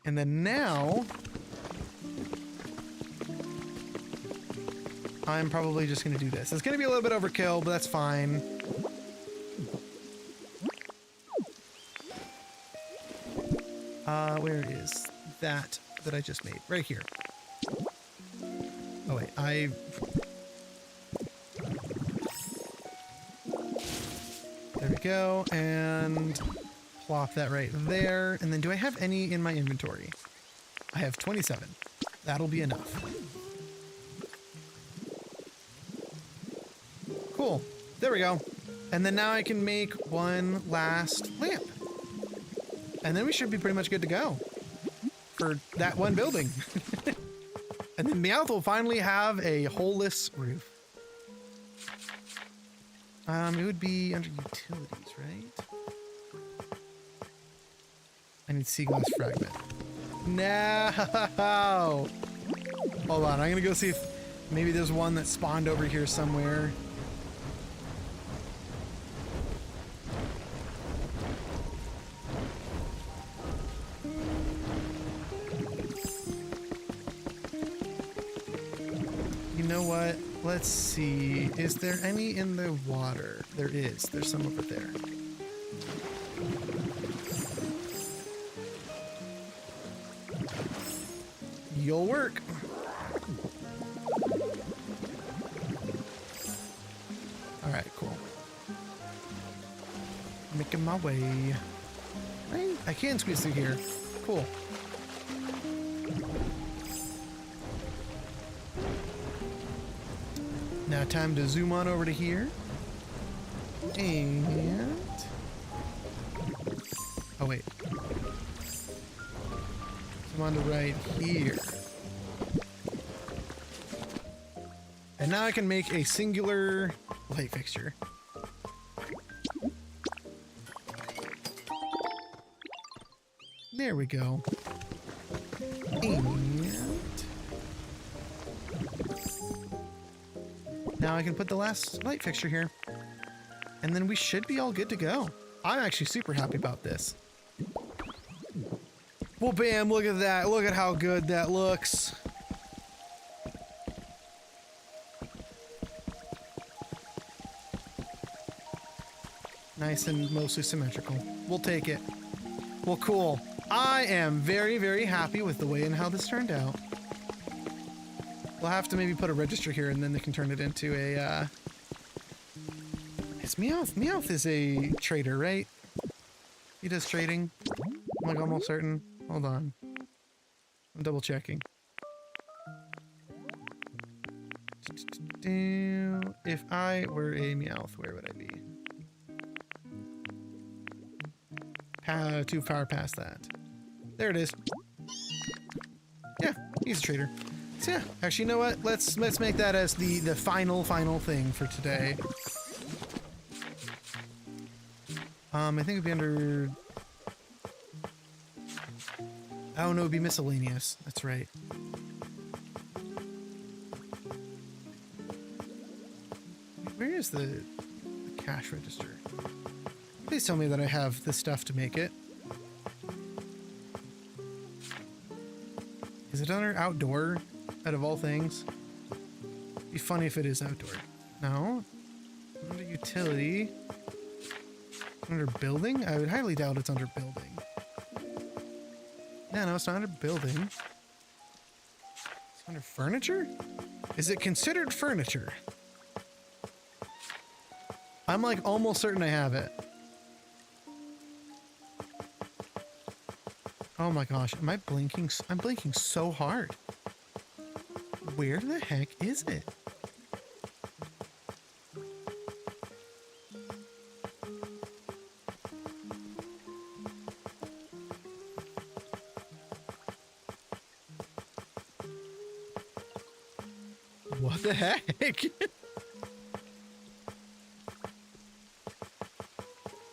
And then now I'm probably just gonna do this. It's gonna be a little bit overkill, but that's fine. Where is that I just made? Right here. Oh wait, there we go, and plop that right there. And then do I have any in my inventory? I have 27. That'll be enough. Cool. There we go. And then now I can make one last lamp. And then we should be pretty much good to go for that one building. And then Meowth will finally have a holeless roof. It would be under utilities, right? I need sea glass fragment. No! Hold on, I'm gonna go see if maybe there's one that spawned over here somewhere. You know what? Let's see. Is there any in the water? There is. There's some over there. You'll work. All right, cool. Making my way. I can squeeze through here. Cool. Now time to zoom on over to here. And... oh, wait. Come on to right here. And now I can make a singular light fixture. There we go. And now I can put the last light fixture here. And then we should be all good to go. I'm actually super happy about this. Well, bam, look at that. Look at how good that looks. Nice and mostly symmetrical. We'll take it. Well, cool. I am very, very happy with the way and how this turned out. We'll have to maybe put a register here and then they can turn it into a, It's Meowth. Meowth is a trader, right? He does trading. I'm like almost certain. Hold on. I'm double checking. If I were a Meowth, where would I be? Too far past that. There it is. Yeah, he's a trader. So yeah, actually, you know what? Let's make that as the final thing for today. I think it'd be under. Oh no, it'd be miscellaneous. That's right. Where is the cash register? Please tell me that I have the stuff to make it. Is it under outdoor, out of all things? It'd be funny if it is outdoor. No. Under utility. Under building? I would highly doubt it's under building. No, it's not under building. It's under furniture? Is it considered furniture? I'm like almost certain I have it. Oh my gosh, am I blinking? I'm blinking so hard. Where the heck is it? What the heck?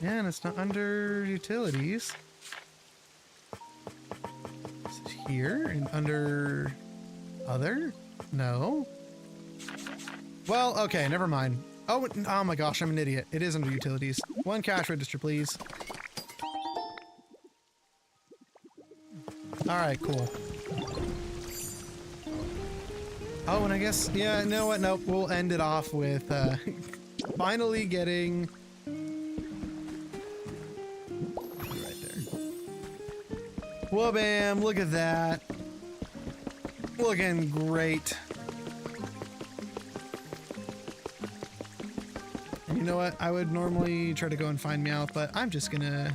Yeah, and it's not under utilities. Is it here and under other? No. Well, okay, never mind. Oh my gosh, I'm an idiot. It is under utilities. One cash register, please. All right, cool. Oh, and I guess, yeah, you know what? Nope, we'll end it off with finally getting right there. Whoa, bam! Look at that. Looking great. And you know what? I would normally try to go and find Meowth, but I'm just gonna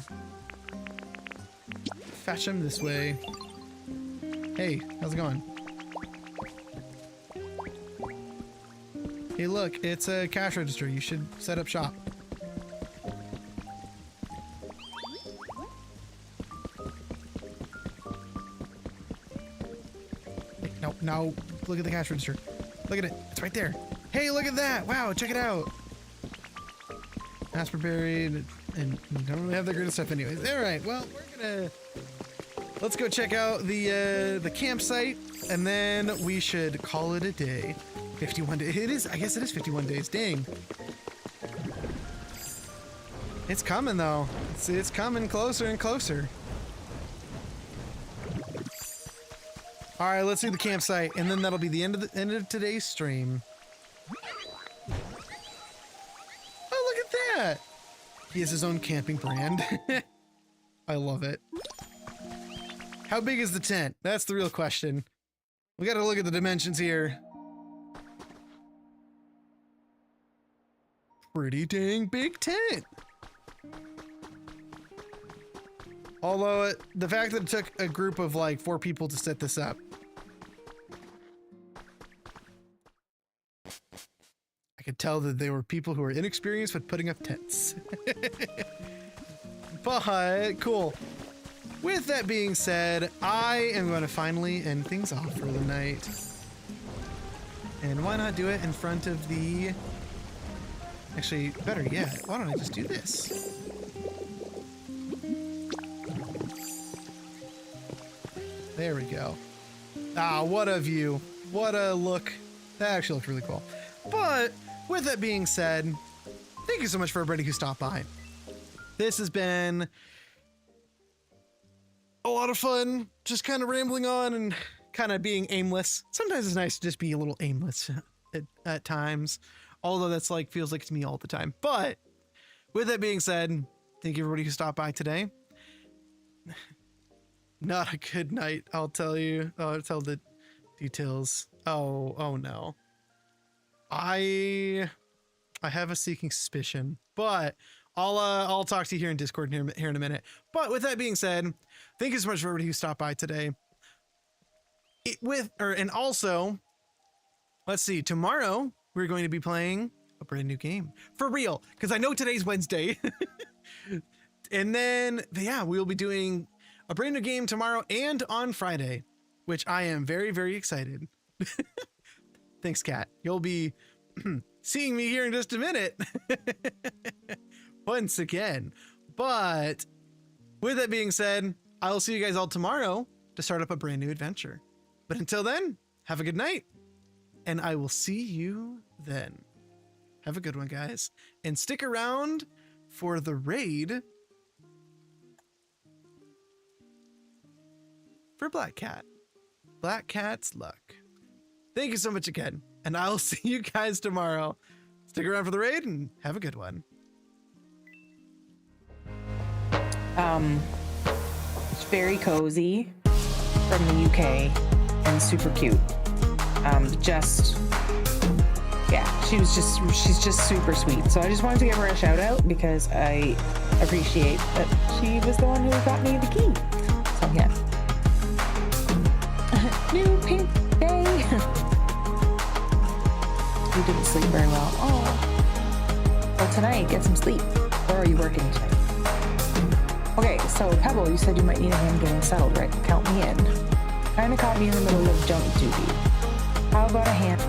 fetch him this way. Hey, how's it going? Hey, look, it's a cash register. You should set up shop. Hey, no, look at the cash register. Look at it. It's right there. Hey, look at that. Wow, check it out. Asper buried, and we don't really have the greatest stuff anyways. All right, well, let's go check out the campsite, and then we should call it a day. 51 days. It is. I guess it is 51 days. Dang. It's coming though. It's coming closer and closer. All right, let's do the campsite, and then that'll be the end of today's stream. Oh, look at that! He has his own camping brand. I love it. How big is the tent? That's the real question. We got to look at the dimensions here. Pretty dang big tent. Although the fact that it took a group of like 4 people to set this up. I could tell that they were people who were inexperienced with putting up tents. But cool. with that being said, I am going to finally end things off for the night. And why not do it in front of the... Actually, better yet, why don't I just do this? There we go. Ah, what a view. What a look. That actually looked really cool. But with that being said, thank you so much for everybody who stopped by. This has been a lot of fun, just kind of rambling on and kind of being aimless. Sometimes it's nice to just be a little aimless at times, although that's like feels like it's me all the time. But with that being said, thank you everybody who stopped by today. Not a good night, I'll tell you. I'll tell the details. Oh no. I have a seeking suspicion, but I'll talk to you here in Discord here in a minute. But with that being said, thank you so much for everybody who stopped by today. And also, let's see, tomorrow we're going to be playing a brand new game for real, because I know today's Wednesday. And then, yeah, we'll be doing a brand new game tomorrow and on Friday, which I am very, very excited. Thanks, Kat. You'll be seeing me here in just a minute. Once again. But with that being said, I'll see you guys all tomorrow to start up a brand new adventure. But until then, have a good night. And I will see you then. Have a good one, guys. And stick around for the raid for Black Cat. Black Cat's luck. Thank you so much again. And I'll see you guys tomorrow. Stick around for the raid and have a good one. It's very cozy from the UK and super cute. She's just super sweet. So I just wanted to give her a shout out because I appreciate that she was the one who got me the key. So yeah. New pink day. You didn't sleep very well. Oh. Well, tonight, get some sleep. Or are you working tonight? Okay, so Pebble, you said you might need a hand getting settled, right? Count me in. Kinda caught me in the middle of jump duty. How about a hand?